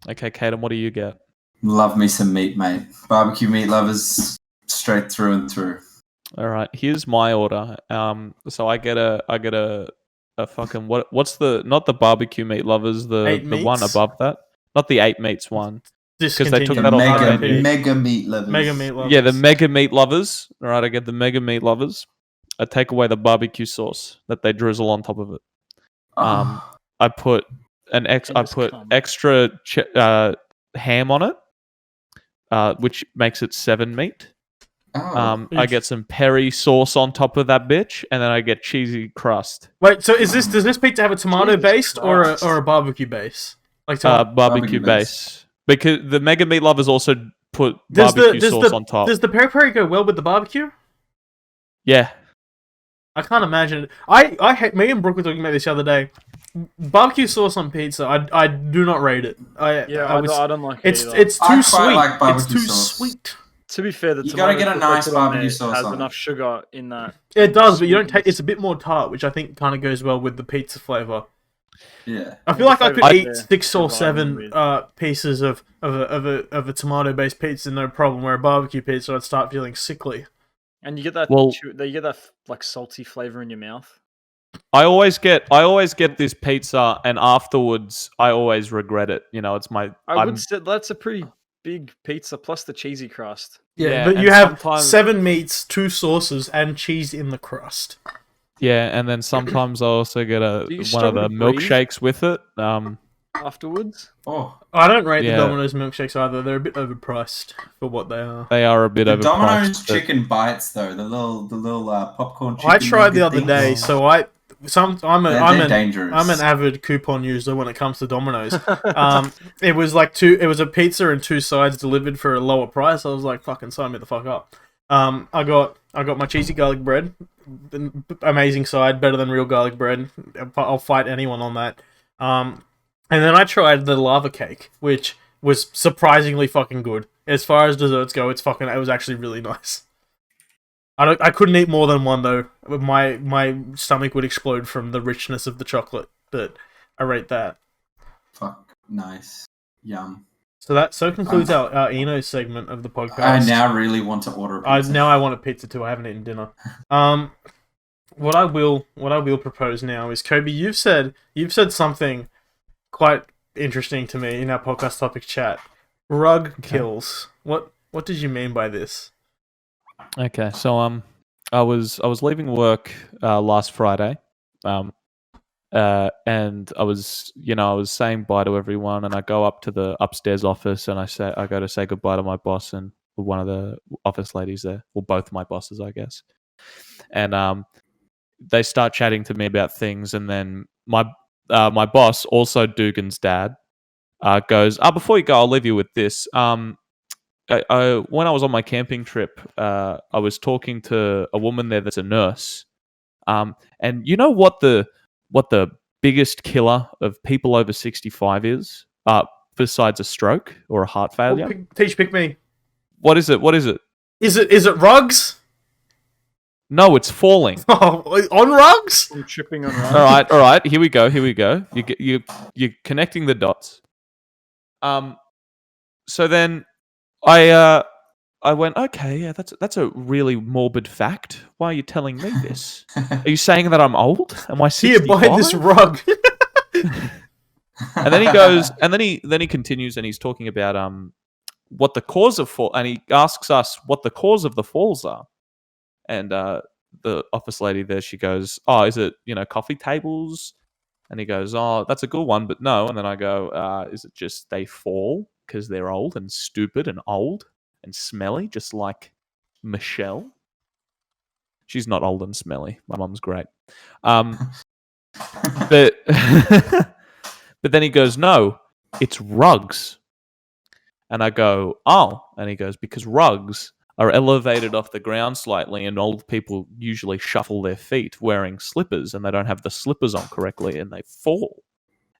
Speaker 3: Okay, Caden, what do you get?
Speaker 4: Love me some meat, mate. Barbecue meat lovers, straight through and through.
Speaker 3: All right, here's my order. So I get a fucking what's the not the barbecue meat lovers, the
Speaker 1: Eight
Speaker 3: one
Speaker 1: meats?
Speaker 3: above that, not the 8 meats one. they took
Speaker 1: Discontinued.
Speaker 3: that off
Speaker 4: Mega,
Speaker 3: the menu.
Speaker 4: mega meat lovers.
Speaker 1: Mega meat lovers.
Speaker 3: Yeah, the mega meat lovers. All right, I get the mega meat lovers. I take away the barbecue sauce that they drizzle on top of it.
Speaker 4: Ah,
Speaker 3: I put I
Speaker 2: just
Speaker 3: put
Speaker 2: come.
Speaker 3: extra ham on it, which makes it 7 meat.
Speaker 4: oh.
Speaker 3: I get some peri sauce on top of that bitch, and then I get cheesy crust.
Speaker 1: Wait, so does this pizza have a tomato
Speaker 2: Jesus
Speaker 1: based or
Speaker 2: Christ.
Speaker 1: a barbecue base? Like
Speaker 3: Barbecue
Speaker 4: Barbecue
Speaker 3: base. Because the mega meat lovers also put
Speaker 1: does
Speaker 3: barbecue sauce on top.
Speaker 1: Does the peri peri go well with the barbecue?
Speaker 3: Yeah.
Speaker 1: I can't imagine. I hate. Me and Brooke were talking about this the other day. Barbecue sauce on pizza. I do not rate it. I
Speaker 2: don't like it either.
Speaker 1: it's
Speaker 4: I
Speaker 1: too
Speaker 4: quite
Speaker 1: sweet.
Speaker 4: like
Speaker 1: It's
Speaker 4: barbecue
Speaker 1: too
Speaker 4: sauce.
Speaker 1: sweet.
Speaker 2: To be fair, the
Speaker 4: You gotta
Speaker 2: tomato
Speaker 4: get a
Speaker 2: sauce they
Speaker 4: nice
Speaker 2: put on
Speaker 4: barbecue
Speaker 2: there
Speaker 4: sauce
Speaker 2: has
Speaker 4: on it.
Speaker 2: enough sugar in that.
Speaker 1: It does, but you don't take.
Speaker 2: Sweetness.
Speaker 1: It's a bit more tart, which I think kind of goes well with the pizza flavor.
Speaker 4: Yeah.
Speaker 1: I feel like I could
Speaker 2: flavour's
Speaker 1: eat
Speaker 2: there,
Speaker 1: 6 or
Speaker 2: surviving
Speaker 1: 7
Speaker 2: with.
Speaker 1: pieces of a tomato based pizza, no problem. Where a barbecue pizza, I'd start feeling sickly.
Speaker 2: And you get that.
Speaker 3: Well-
Speaker 2: You get that like salty flavor in your mouth.
Speaker 3: I always get this pizza, and afterwards I always regret it. You know, it's my.
Speaker 2: I would say that's a pretty big pizza plus the cheesy crust.
Speaker 1: Yeah, but
Speaker 3: and
Speaker 1: you have
Speaker 3: sometimes-
Speaker 1: 7 meats, 2 sauces, and cheese in the crust.
Speaker 3: Yeah, and then sometimes I also get
Speaker 2: Do you
Speaker 3: one of
Speaker 2: struggle
Speaker 3: the
Speaker 2: to breathe?
Speaker 3: milkshakes with it.
Speaker 2: Afterwards,
Speaker 4: Oh.
Speaker 1: I don't rate
Speaker 3: Yeah.
Speaker 1: the Domino's milkshakes either. They're a bit overpriced for what they are.
Speaker 3: They are a bit
Speaker 4: The
Speaker 3: overpriced.
Speaker 4: Domino's
Speaker 3: but-
Speaker 4: chicken bites though, the little popcorn chicken.
Speaker 1: I tried the
Speaker 4: nugget
Speaker 1: other
Speaker 4: things.
Speaker 1: day, so I'm
Speaker 4: They're dangerous.
Speaker 1: an avid coupon user when it comes to Domino's. It was like it was a pizza and 2 sides delivered for a lower price. I was like, fucking sign me the fuck up. I got my cheesy garlic bread, amazing side, better than real garlic bread. I'll fight anyone on that. And then I tried the lava cake, which was surprisingly fucking good. As far as desserts go, it was actually really nice. I couldn't eat more than one though. My stomach would explode from the richness of the chocolate, but I rate that.
Speaker 4: Fuck, nice, yum.
Speaker 1: So concludes our Eno segment of the podcast.
Speaker 4: I now really want to order a pizza.
Speaker 1: Now I want a pizza too. I haven't eaten dinner. What I will propose now is, Coby, you've said something quite interesting to me in our podcast topic chat. Rug kills. What did you mean by this?
Speaker 3: Okay, so I was leaving work last Friday, and I was saying bye to everyone, and I go up to the upstairs office, and I go to say goodbye to my boss and one of the office ladies there, well, both my bosses, I guess, and they start chatting to me about things, and then my boss, also Dugan's dad, goes, before you go, I'll leave you with this. When I was on my camping trip, I was talking to a woman there that's a nurse, and you know what the biggest killer of people over 65 is, besides a stroke or a heart failure?
Speaker 1: Pick me.
Speaker 3: What is it?
Speaker 1: Is it rugs?
Speaker 3: No, it's falling.
Speaker 1: Oh, on rugs?
Speaker 2: I'm tripping on rugs.
Speaker 3: All right. Here we go. You're connecting the dots. So then I went, okay, yeah, that's a really morbid fact. Why are you telling me this? Are you saying that I'm old? Am I 65?
Speaker 1: Here, buy this rug.
Speaker 3: And then he goes, and then he continues, and he's talking about what the cause of fall, and he asks us what the cause of the falls are. And the office lady there, she goes, "Oh, is it coffee tables?" And he goes, "Oh, that's a good one, but no." And then I go, "Is it just they fall because they're old and stupid and old and smelly, just like Michelle?" She's not old and smelly. My mum's great. But but then he goes, "No, it's rugs." And I go, "Oh." And he goes, "Because rugs are elevated off the ground slightly, and old people usually shuffle their feet wearing slippers, and they don't have the slippers on correctly, and they fall."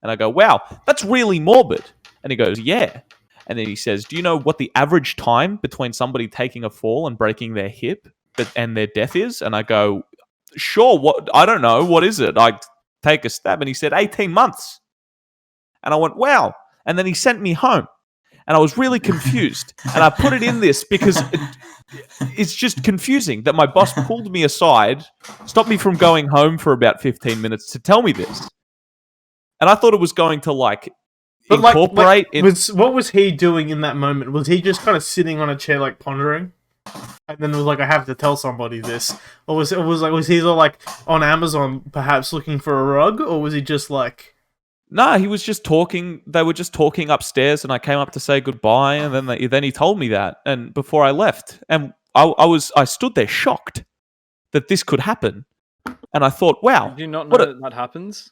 Speaker 3: And I go, "Wow, that's really morbid." And he goes, "Yeah." And then he says, "Do you know what the average time between somebody taking a fall and breaking their hip and their death is?" And I go, "Sure, what? I don't know. What is it?" I take a stab, and he said 18 months. And I went, "Wow." And then he sent me home. And I was really confused. And I put it in this because it's just confusing that my boss pulled me aside, stopped me from going home for about 15 minutes to tell me this. And I thought it was going to incorporate...
Speaker 1: What was he doing in that moment? Was he just kind of sitting on a chair pondering? And then it was like, I have to tell somebody this. Or was he on Amazon perhaps looking for a rug? Or was he just like...
Speaker 3: No, he was just talking. They were just talking upstairs, and I came up to say goodbye, and then he told me that, and before I left, and I stood there shocked that this could happen, and I thought, wow,
Speaker 2: did you not know that happens?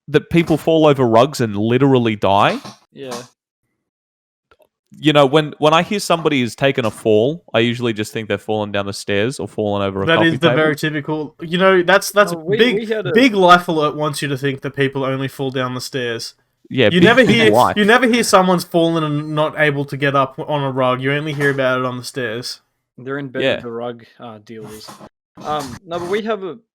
Speaker 3: That people fall over rugs and literally die?
Speaker 2: Yeah.
Speaker 3: When I hear somebody has taken a fall, I usually just think they've fallen down the stairs or fallen over a coffee table. That is the
Speaker 1: very typical. That's a big life alert wants you to think that people only fall down the stairs.
Speaker 3: Yeah,
Speaker 1: you never hear someone's fallen and not able to get up on a rug. You only hear about it on the stairs.
Speaker 2: They're in bed with the rug dealers. No,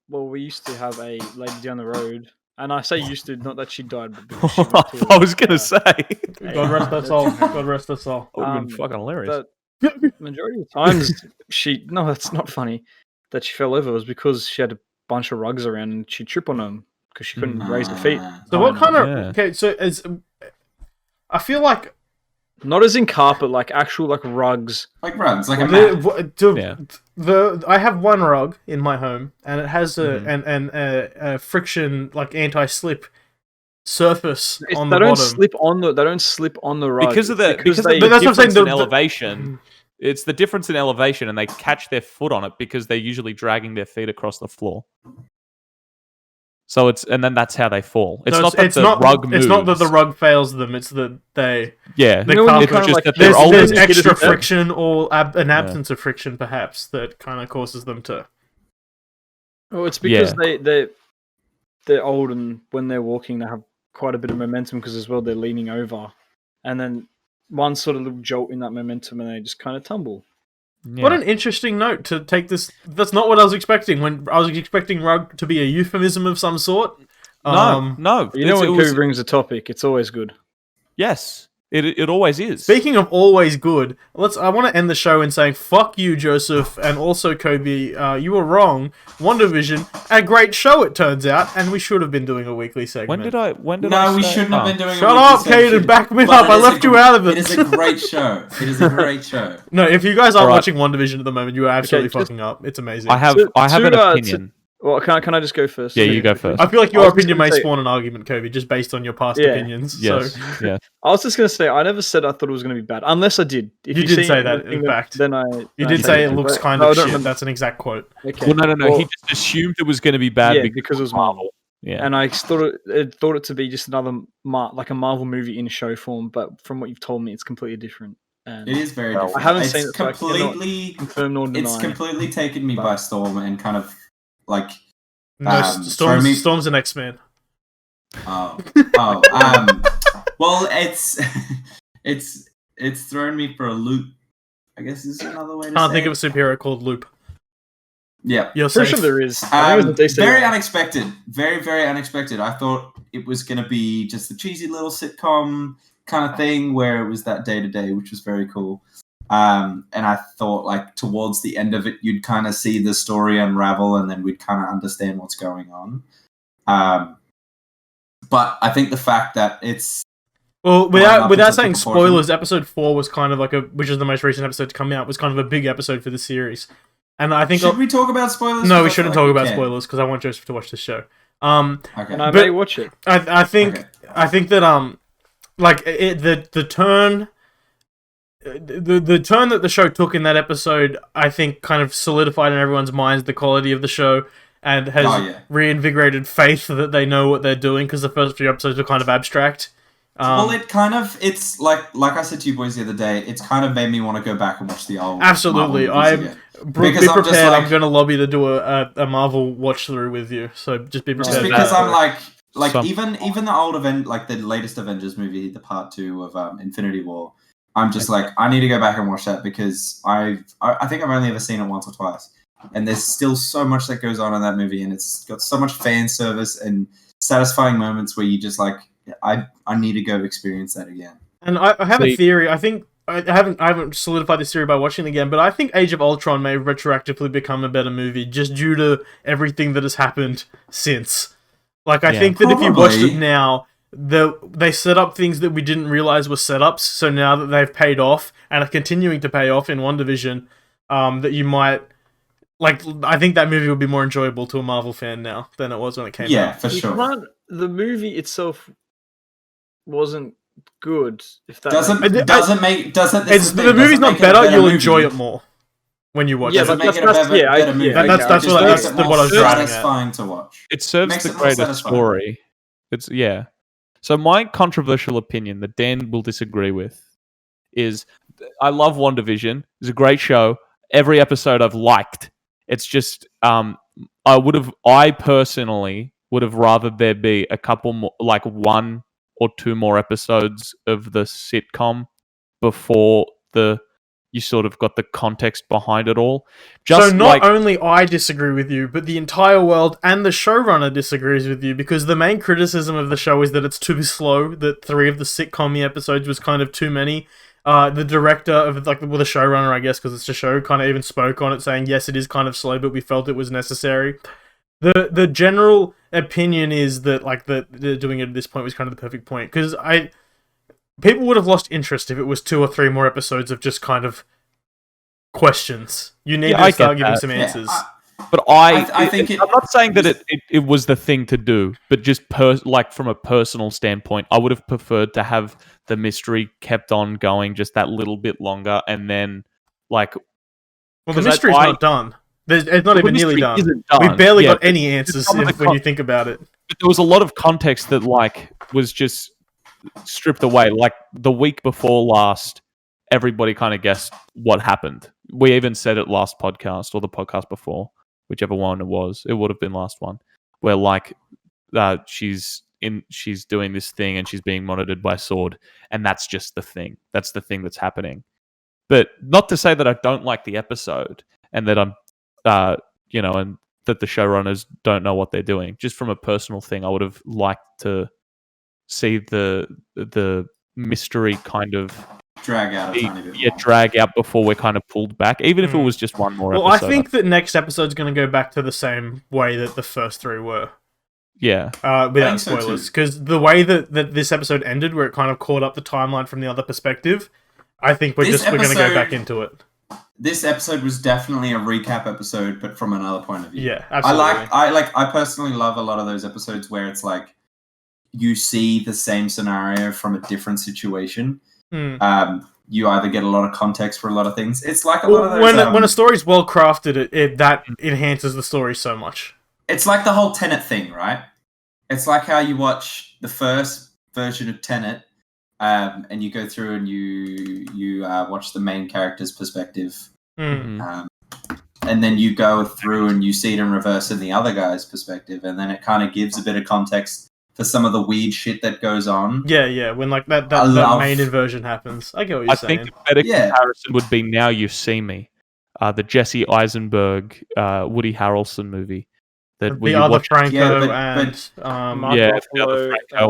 Speaker 2: but we used to have a lady down the road. And I say used to, not that she died, but because she
Speaker 3: I was going to say.
Speaker 1: God rest her soul. God rest her soul.
Speaker 3: That would have been fucking hilarious.
Speaker 2: The majority of times, no, that's not funny, that she fell over was because she had a bunch of rugs around and she'd trip on them because she couldn't raise her feet.
Speaker 1: So what kind of... Okay, so I feel like...
Speaker 2: Not as in carpet, actual rugs.
Speaker 4: Like rugs, like a mat.
Speaker 1: I have one rug in my home, and it has a friction anti-slip surface on the bottom.
Speaker 2: They don't slip on the rug
Speaker 3: because of the difference in elevation. It's the difference in elevation, and they catch their foot on it because they're usually dragging their feet across the floor. So and then that's how they fall. It's
Speaker 1: So
Speaker 3: not that the rug moves.
Speaker 1: It's not that the rug fails them. It's that they.
Speaker 3: Yeah,
Speaker 1: You know when you
Speaker 3: it's
Speaker 1: kinda
Speaker 3: just
Speaker 1: like-
Speaker 3: that they're
Speaker 1: There's,
Speaker 3: older.
Speaker 1: there's
Speaker 3: than
Speaker 1: extra
Speaker 3: kids.
Speaker 1: friction or an absence of friction, perhaps, that kind of causes them to.
Speaker 2: Well, it's because they're old, and when they're walking, they have quite a bit of momentum because as well they're leaning over, and then one sort of little jolt in that momentum, and they just kind of tumble.
Speaker 3: Yeah.
Speaker 1: What an interesting note to take this. That's not what I was expecting. When I was expecting rug to be a euphemism of some sort.
Speaker 3: No.
Speaker 2: You know, when Coby brings a topic, it's always good.
Speaker 3: Yes, it always is.
Speaker 1: Speaking of always good, I want to end the show in saying fuck you, Joseph, and also Coby. You were wrong. WandaVision, a great show it turns out, and we should have been doing a weekly segment.
Speaker 3: When did
Speaker 4: No,
Speaker 3: I
Speaker 4: we
Speaker 3: say-
Speaker 4: shouldn't have
Speaker 3: Oh.
Speaker 4: been doing.
Speaker 1: Shut
Speaker 4: a
Speaker 1: up,
Speaker 4: weekly section,
Speaker 1: Caden, back me
Speaker 4: but
Speaker 1: up. I
Speaker 4: it is
Speaker 1: left you out of it.
Speaker 4: It is a great show. It is a great show.
Speaker 1: No, if you guys aren't
Speaker 3: Alright.
Speaker 1: watching WandaVision at the moment, you are absolutely
Speaker 2: Okay, just-
Speaker 1: fucking up. It's amazing.
Speaker 3: I have an opinion.
Speaker 2: Well, can I just go first?
Speaker 3: Yeah, you go first.
Speaker 1: I feel like
Speaker 2: I
Speaker 1: your
Speaker 2: was just
Speaker 1: opinion
Speaker 2: gonna
Speaker 1: may
Speaker 2: say-
Speaker 1: spawn an argument, Coby, just based on your past
Speaker 2: Yeah.
Speaker 1: opinions.
Speaker 3: Yes,
Speaker 1: So
Speaker 3: yeah.
Speaker 2: I was just going to say, I never said I thought it was going to be bad, unless I did. If
Speaker 1: You did
Speaker 2: see
Speaker 1: say that,
Speaker 2: anything
Speaker 1: in fact.
Speaker 2: Then
Speaker 1: you did say it looks kind of shit. That's an exact quote.
Speaker 2: Okay.
Speaker 3: Well, no.
Speaker 2: Well,
Speaker 3: He just assumed it was going to be bad
Speaker 2: yeah,
Speaker 3: because
Speaker 2: because it was Marvel.
Speaker 3: Yeah.
Speaker 2: And I thought it to be just another like a Marvel movie in show form, but from what you've told me, it's completely different. And
Speaker 4: It is very
Speaker 3: Well,
Speaker 4: different.
Speaker 2: I haven't
Speaker 4: It's
Speaker 2: seen it, so I cannot
Speaker 4: completely.
Speaker 2: confirm nor deny.
Speaker 4: It's completely taken me by storm and kind of like.
Speaker 1: No,
Speaker 4: throw me-
Speaker 1: Storm's an X-Man.
Speaker 4: Well, it's thrown me for a loop. I guess is another way to
Speaker 1: Can't
Speaker 4: say
Speaker 1: think
Speaker 4: it.
Speaker 1: of a superhero called Loop.
Speaker 4: Yeah.
Speaker 1: You're
Speaker 2: Pretty
Speaker 1: safe.
Speaker 2: sure there is. I think it was a DC
Speaker 4: Very
Speaker 2: one.
Speaker 4: unexpected. Very, very unexpected. I thought it was going to be just a cheesy little sitcom kind of thing where it was that day to day, which was very cool. And I thought, like, towards the end of it, you'd kind of see the story unravel and then we'd kind of understand what's going on. But I think the fact that it's.
Speaker 1: Well,
Speaker 4: Well,
Speaker 1: without
Speaker 4: nothing's
Speaker 1: saying
Speaker 4: a proportion.
Speaker 1: spoilers, episode 4 was kind of like which is the most recent episode to come out, was kind of a big episode for the series. And I think
Speaker 4: Should we talk about spoilers?
Speaker 1: no, we
Speaker 4: 'Cause I
Speaker 1: shouldn't
Speaker 4: feel
Speaker 1: talk
Speaker 4: like
Speaker 1: about
Speaker 4: we can.
Speaker 1: spoilers because I want Joseph to watch this show.
Speaker 4: Okay.
Speaker 2: And I
Speaker 1: But-
Speaker 2: may watch it.
Speaker 1: I think
Speaker 4: Okay.
Speaker 1: I think that like the turn. The turn that the show took in that episode, I think, kind of solidified in everyone's minds the quality of the show and has
Speaker 4: Oh, yeah.
Speaker 1: reinvigorated faith that they know what they're doing because the first few episodes were kind of abstract.
Speaker 4: Well, it's like I said to you boys the other day, it's kind of made me want to go back and watch the old.
Speaker 1: Absolutely,
Speaker 4: Marvel movies again.
Speaker 1: Be
Speaker 4: Because I'm just
Speaker 1: prepared.
Speaker 4: like-
Speaker 1: I'm going to lobby to do a Marvel watch through with you. So just be prepared.
Speaker 4: Just
Speaker 1: for
Speaker 4: because
Speaker 1: that.
Speaker 4: I'm like
Speaker 3: Some-
Speaker 4: even the old event, like the latest Avengers movie, the part 2 of Infinity War. I'm just like, I need to go back and watch that because I think I've only ever seen it once or twice, and there's still so much that goes on in that movie, and it's got so much fan service and satisfying moments where you just like, I need to go experience that again.
Speaker 1: And I have a
Speaker 3: See-
Speaker 1: theory. I think I haven't solidified this theory by watching it again, but I think Age of Ultron may retroactively become a better movie just due to everything that has happened since. Like, I
Speaker 3: Yeah.
Speaker 1: think that if you watched
Speaker 4: Probably.
Speaker 1: it now, they set up things that we didn't realize were setups. So now that they've paid off and are continuing to pay off in WandaVision, that you might like. I think that movie would be more enjoyable to a Marvel fan now than it was when it came
Speaker 4: Yeah,
Speaker 1: out.
Speaker 4: for
Speaker 2: You
Speaker 4: sure.
Speaker 2: can't- the movie itself wasn't good. If that
Speaker 4: Doesn't
Speaker 2: makes-
Speaker 1: It's the movie's not better. You'll enjoy it more when you watch
Speaker 2: Yeah,
Speaker 1: it.
Speaker 2: but
Speaker 4: Doesn't make it a
Speaker 2: that's-
Speaker 4: better,
Speaker 2: yeah,
Speaker 4: better movie.
Speaker 2: yeah,
Speaker 1: That's
Speaker 2: okay,
Speaker 1: what
Speaker 2: just
Speaker 1: I-
Speaker 2: makes
Speaker 1: that's
Speaker 2: it
Speaker 1: what I was driving at.
Speaker 4: satisfying to watch.
Speaker 3: It serves
Speaker 4: Makes
Speaker 3: the
Speaker 4: it more
Speaker 3: greater
Speaker 4: satisfying.
Speaker 3: story. It's So my controversial opinion that Dan will disagree with is I love WandaVision. It's a great show. Every episode I've liked. It's just I personally would have rather there be a couple more, like 1 or 2 more episodes of the sitcom before you sort of got the context behind it all.
Speaker 1: So not only I disagree with you, but the entire world and the showrunner disagrees with you because the main criticism of the show is that it's too slow, that 3 of the sitcom episodes was kind of too many. The director of the showrunner, I guess, because it's a show, kind of even spoke on it, saying yes, it is kind of slow, but we felt it was necessary. The general opinion is that like the doing it at this point was kind of the perfect point because people would have lost interest if it was 2 or 3 more episodes of just kind of questions. You need
Speaker 3: I
Speaker 1: to start
Speaker 3: get
Speaker 1: giving
Speaker 3: that.
Speaker 1: some answers.
Speaker 3: But
Speaker 4: I think
Speaker 3: I'm not saying that it was the thing to do, but just from a personal standpoint, I would have preferred to have the mystery kept on going just that little bit longer, and then like.
Speaker 1: Well, the
Speaker 3: 'cause
Speaker 1: mystery's not done. It's not
Speaker 3: the
Speaker 1: even nearly
Speaker 3: mystery
Speaker 1: done.
Speaker 3: isn't
Speaker 1: We
Speaker 3: done.
Speaker 1: barely
Speaker 3: Yeah,
Speaker 1: got any answers
Speaker 3: some of the
Speaker 1: when you think about it.
Speaker 3: there was a lot of context that like was just stripped away. Like the week before last, everybody kind of guessed what happened. We even said it last podcast or the podcast before, whichever one it was. It would have been last one, where like she's doing this thing and she's being monitored by Sword, and that's just the thing. That's the thing that's happening. But not to say that I don't like the episode and that I'm, and that the showrunners don't know what they're doing. Just from a personal thing, I would have liked to see the mystery kind of
Speaker 4: drag out a tiny bit.
Speaker 3: Yeah, drag out before we're kind of pulled back, even if it was just one more episode.
Speaker 1: I think that next episode's going to go back to the same way that the first three were.
Speaker 3: Yeah.
Speaker 1: Without spoilers. Because the way that this episode ended, where it kind of caught up the timeline from the other perspective, I think we're going to go back into it.
Speaker 4: This episode was definitely a recap episode, but from another point of view.
Speaker 1: Yeah, absolutely.
Speaker 4: I personally love a lot of those episodes where it's like you see the same scenario from a different situation. You either get a lot of context for a lot of things. It's like a lot of those...
Speaker 1: When a story's well crafted, that enhances the story so much.
Speaker 4: It's like the whole Tenet thing, right? It's like how you watch the first version of Tenet, and you go through and you watch the main character's perspective. And then you go through and you see it in reverse in the other guy's perspective, and then it kind of gives a bit of context for some of the weird shit that goes on.
Speaker 1: Yeah, when like that main inversion happens. I get what you're saying.
Speaker 3: I think the better comparison would be Now You See Me, the Jesse Eisenberg, Woody Harrelson movie.
Speaker 1: The other Franco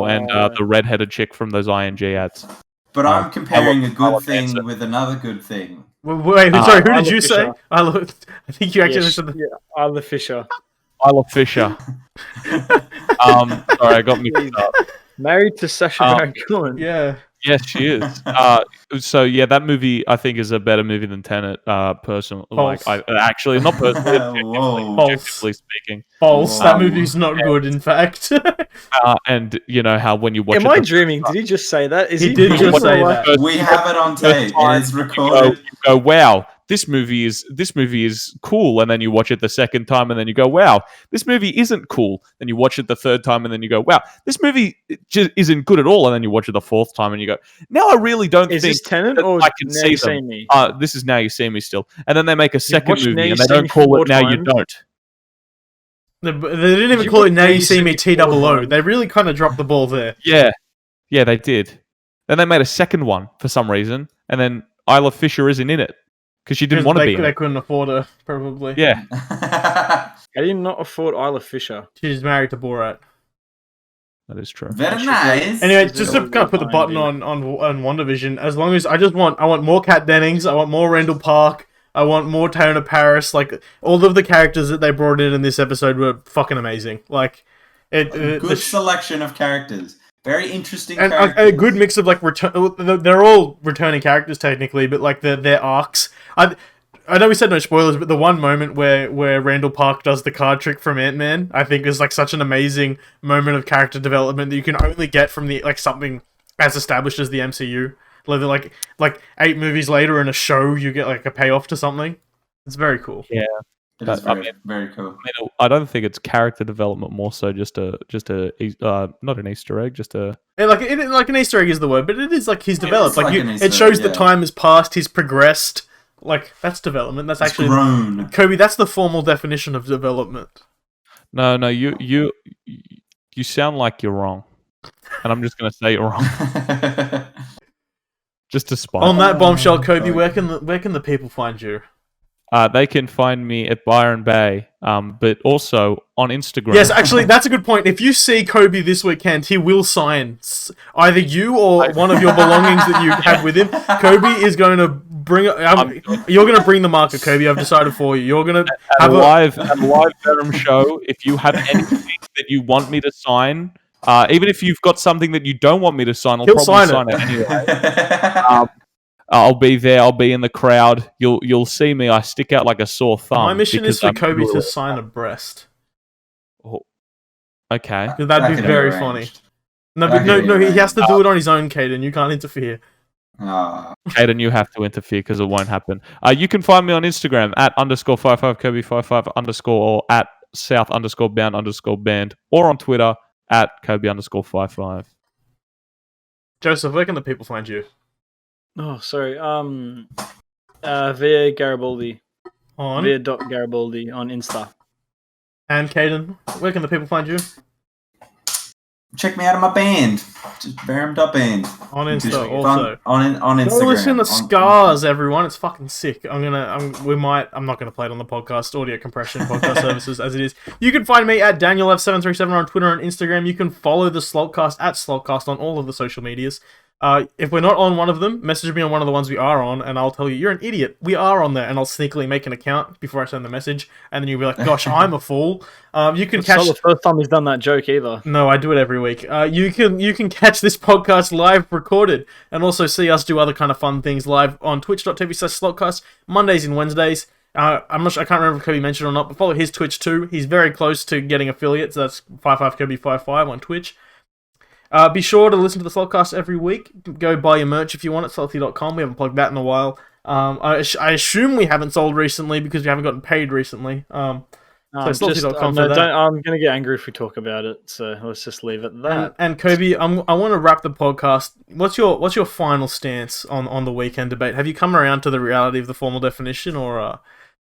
Speaker 1: and
Speaker 3: the redheaded chick from those ING ads.
Speaker 4: But I'm comparing a good thing with another good thing.
Speaker 1: Wait, sorry, who did you say? I think you actually said
Speaker 2: Isla Fisher.
Speaker 3: Isla Fisher. Sorry, I got mixed up.
Speaker 2: Married to Sacha Baron Cohen.
Speaker 1: Yeah.
Speaker 3: Yes, she is. So yeah, that movie I think is a better movie than Tenet. Personally,
Speaker 1: False.
Speaker 3: Actually not personally, objectively speaking.
Speaker 1: False. That movie's not good. In fact.
Speaker 3: And you know how when you watch,
Speaker 2: am I dreaming? Did he just say that?
Speaker 1: He did just say that.
Speaker 4: We have it on tape. It is recorded.
Speaker 3: You go, wow. This movie is cool, and then you watch it the second time, and then you go, "Wow, this movie isn't cool." Then you watch it the third time, and then you go, "Wow, this movie just isn't good at all." And then you watch it the fourth time, and you go, "Now I really don't think
Speaker 2: this Tenet or
Speaker 3: I can
Speaker 2: Now
Speaker 3: see
Speaker 2: You
Speaker 3: them."
Speaker 2: See Me?
Speaker 3: This is Now You See Me still, and then they make a second
Speaker 2: watched Now
Speaker 3: movie,
Speaker 2: You
Speaker 3: and they
Speaker 2: See
Speaker 3: don't
Speaker 2: Me
Speaker 3: call
Speaker 2: four
Speaker 3: it Now You
Speaker 2: times?
Speaker 3: Don't.
Speaker 1: They didn't even call it Now You See Me TOO. They really kind of dropped the ball there.
Speaker 3: Yeah, they did. Then they made a second one for some reason, and then Isla Fisher isn't in it. Because she didn't want to be in it.
Speaker 1: They couldn't afford her, probably.
Speaker 3: Yeah.
Speaker 2: How do you not afford Isla Fisher?
Speaker 1: She's married to Borat.
Speaker 3: That is true.
Speaker 4: Very nice.
Speaker 1: Anyway, just to kind of put the button on WandaVision, as long as I want more Kat Dennings, I want more Randall Park, I want more Tona Paris. Like, all of the characters that they brought in this episode were fucking amazing. Like,
Speaker 4: good selection of characters. Very interesting
Speaker 1: and
Speaker 4: characters.
Speaker 1: a good mix of like they're all returning characters technically, but like their arcs. I know we said no spoilers, but the one moment where Randall Park does the card trick from Ant-Man, I think is like such an amazing moment of character development that you can only get from something as established as the MCU. Like 8 movies later in a show, you get like a payoff to something. It's very cool.
Speaker 3: Yeah.
Speaker 4: It is very cool.
Speaker 3: I don't think it's character development, more so just a not an Easter egg, just a
Speaker 1: like an Easter egg is the word, but it is like he's developed.
Speaker 4: It
Speaker 1: shows the time has passed, he's progressed. Like that's development. That's actually
Speaker 4: grown.
Speaker 1: Coby. That's the formal definition of development.
Speaker 3: No, you sound like you're wrong, and I'm just gonna say you're wrong. Just to spite.
Speaker 1: On that bombshell, Coby, where can the people find you?
Speaker 3: They can find me at Byron Bay, but also on Instagram.
Speaker 1: Yes, actually, that's a good point. If you see Coby this weekend, he will sign either you or one of your belongings that you have with him. Coby is going to bring. You're going to bring the marker, Coby. I've decided for you. You're going to have
Speaker 3: a live Venom show. If you have anything that you want me to sign, even if you've got something that you don't want me to sign, I'll probably sign it anyway. I'll be there. I'll be in the crowd. You'll see me. I stick out like a sore thumb.
Speaker 1: My mission is for Coby to sign a breast.
Speaker 3: Oh, okay.
Speaker 1: That'd be very funny. No, he has to do it on his own, Caden. You can't interfere.
Speaker 3: Caden, you have to interfere because it won't happen. You can find me on Instagram at _55Coby55_ or at South_bound_band, or on Twitter at Coby_55.
Speaker 1: Joseph, where can the people find you?
Speaker 2: Oh, sorry. Via Garibaldi.
Speaker 1: On.
Speaker 2: Via.Garibaldi on Insta.
Speaker 1: And Caden, where can the people find you?
Speaker 4: Check me out on my band. Just Band.
Speaker 1: On Insta,
Speaker 4: Just
Speaker 1: also.
Speaker 4: on Instagram.
Speaker 1: Go listen to
Speaker 4: On-
Speaker 1: Scars, everyone. It's fucking sick. I'm not gonna play it on the podcast, audio compression, podcast services as it is. You can find me at DanielF737 on Twitter and Instagram. You can follow the Slalt Cast at Slalt Cast on all of the social medias. If we're not on one of them, message me on one of the ones we are on, and I'll tell you, you're an idiot. We are on there, and I'll sneakily make an account before I send the message, and then you'll be like, gosh, I'm a fool. You can
Speaker 2: It's not
Speaker 1: catch...
Speaker 2: the first time he's done that joke either.
Speaker 1: No, I do it every week. You can catch this podcast live recorded, and also see us do other kind of fun things live on twitch.tv/slotcast, Mondays and Wednesdays. I can't remember if Coby mentioned or not, but follow his Twitch too. He's very close to getting affiliates. That's 55Coby55 on Twitch. Be sure to listen to the Slotcast every week. Go buy your merch if you want at salty.com. We haven't plugged that in a while. I assume we haven't sold recently because we haven't gotten paid recently. So salty.com for that.
Speaker 2: I'm going to get angry if we talk about it, so let's just leave it at that.
Speaker 1: And Coby, I want to wrap the podcast. What's your final stance on the weekend debate? Have you come around to the reality of the formal definition, or are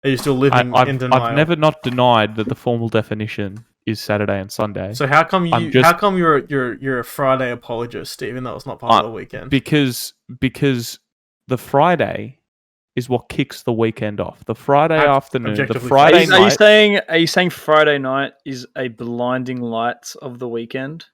Speaker 1: you still living in denial?
Speaker 3: I've never not denied that the formal definition is Saturday and Sunday.
Speaker 1: So how come you're a Friday apologist, even though it's not part of the weekend?
Speaker 3: Because the Friday is what kicks the weekend off. The Friday afternoon, the Friday night.
Speaker 2: Are you saying Friday night is a blinding light of the weekend?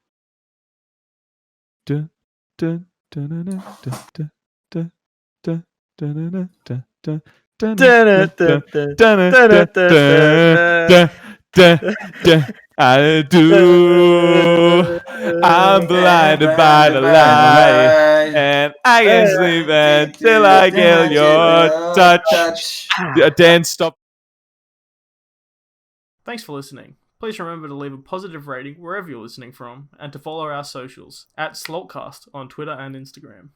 Speaker 3: I do. I'm blinded by the light, and I can't sleep until I get your touch. Dan, stop.
Speaker 1: Thanks for listening. Please remember to leave a positive rating wherever you're listening from, and to follow our socials at Slaltcast on Twitter and Instagram.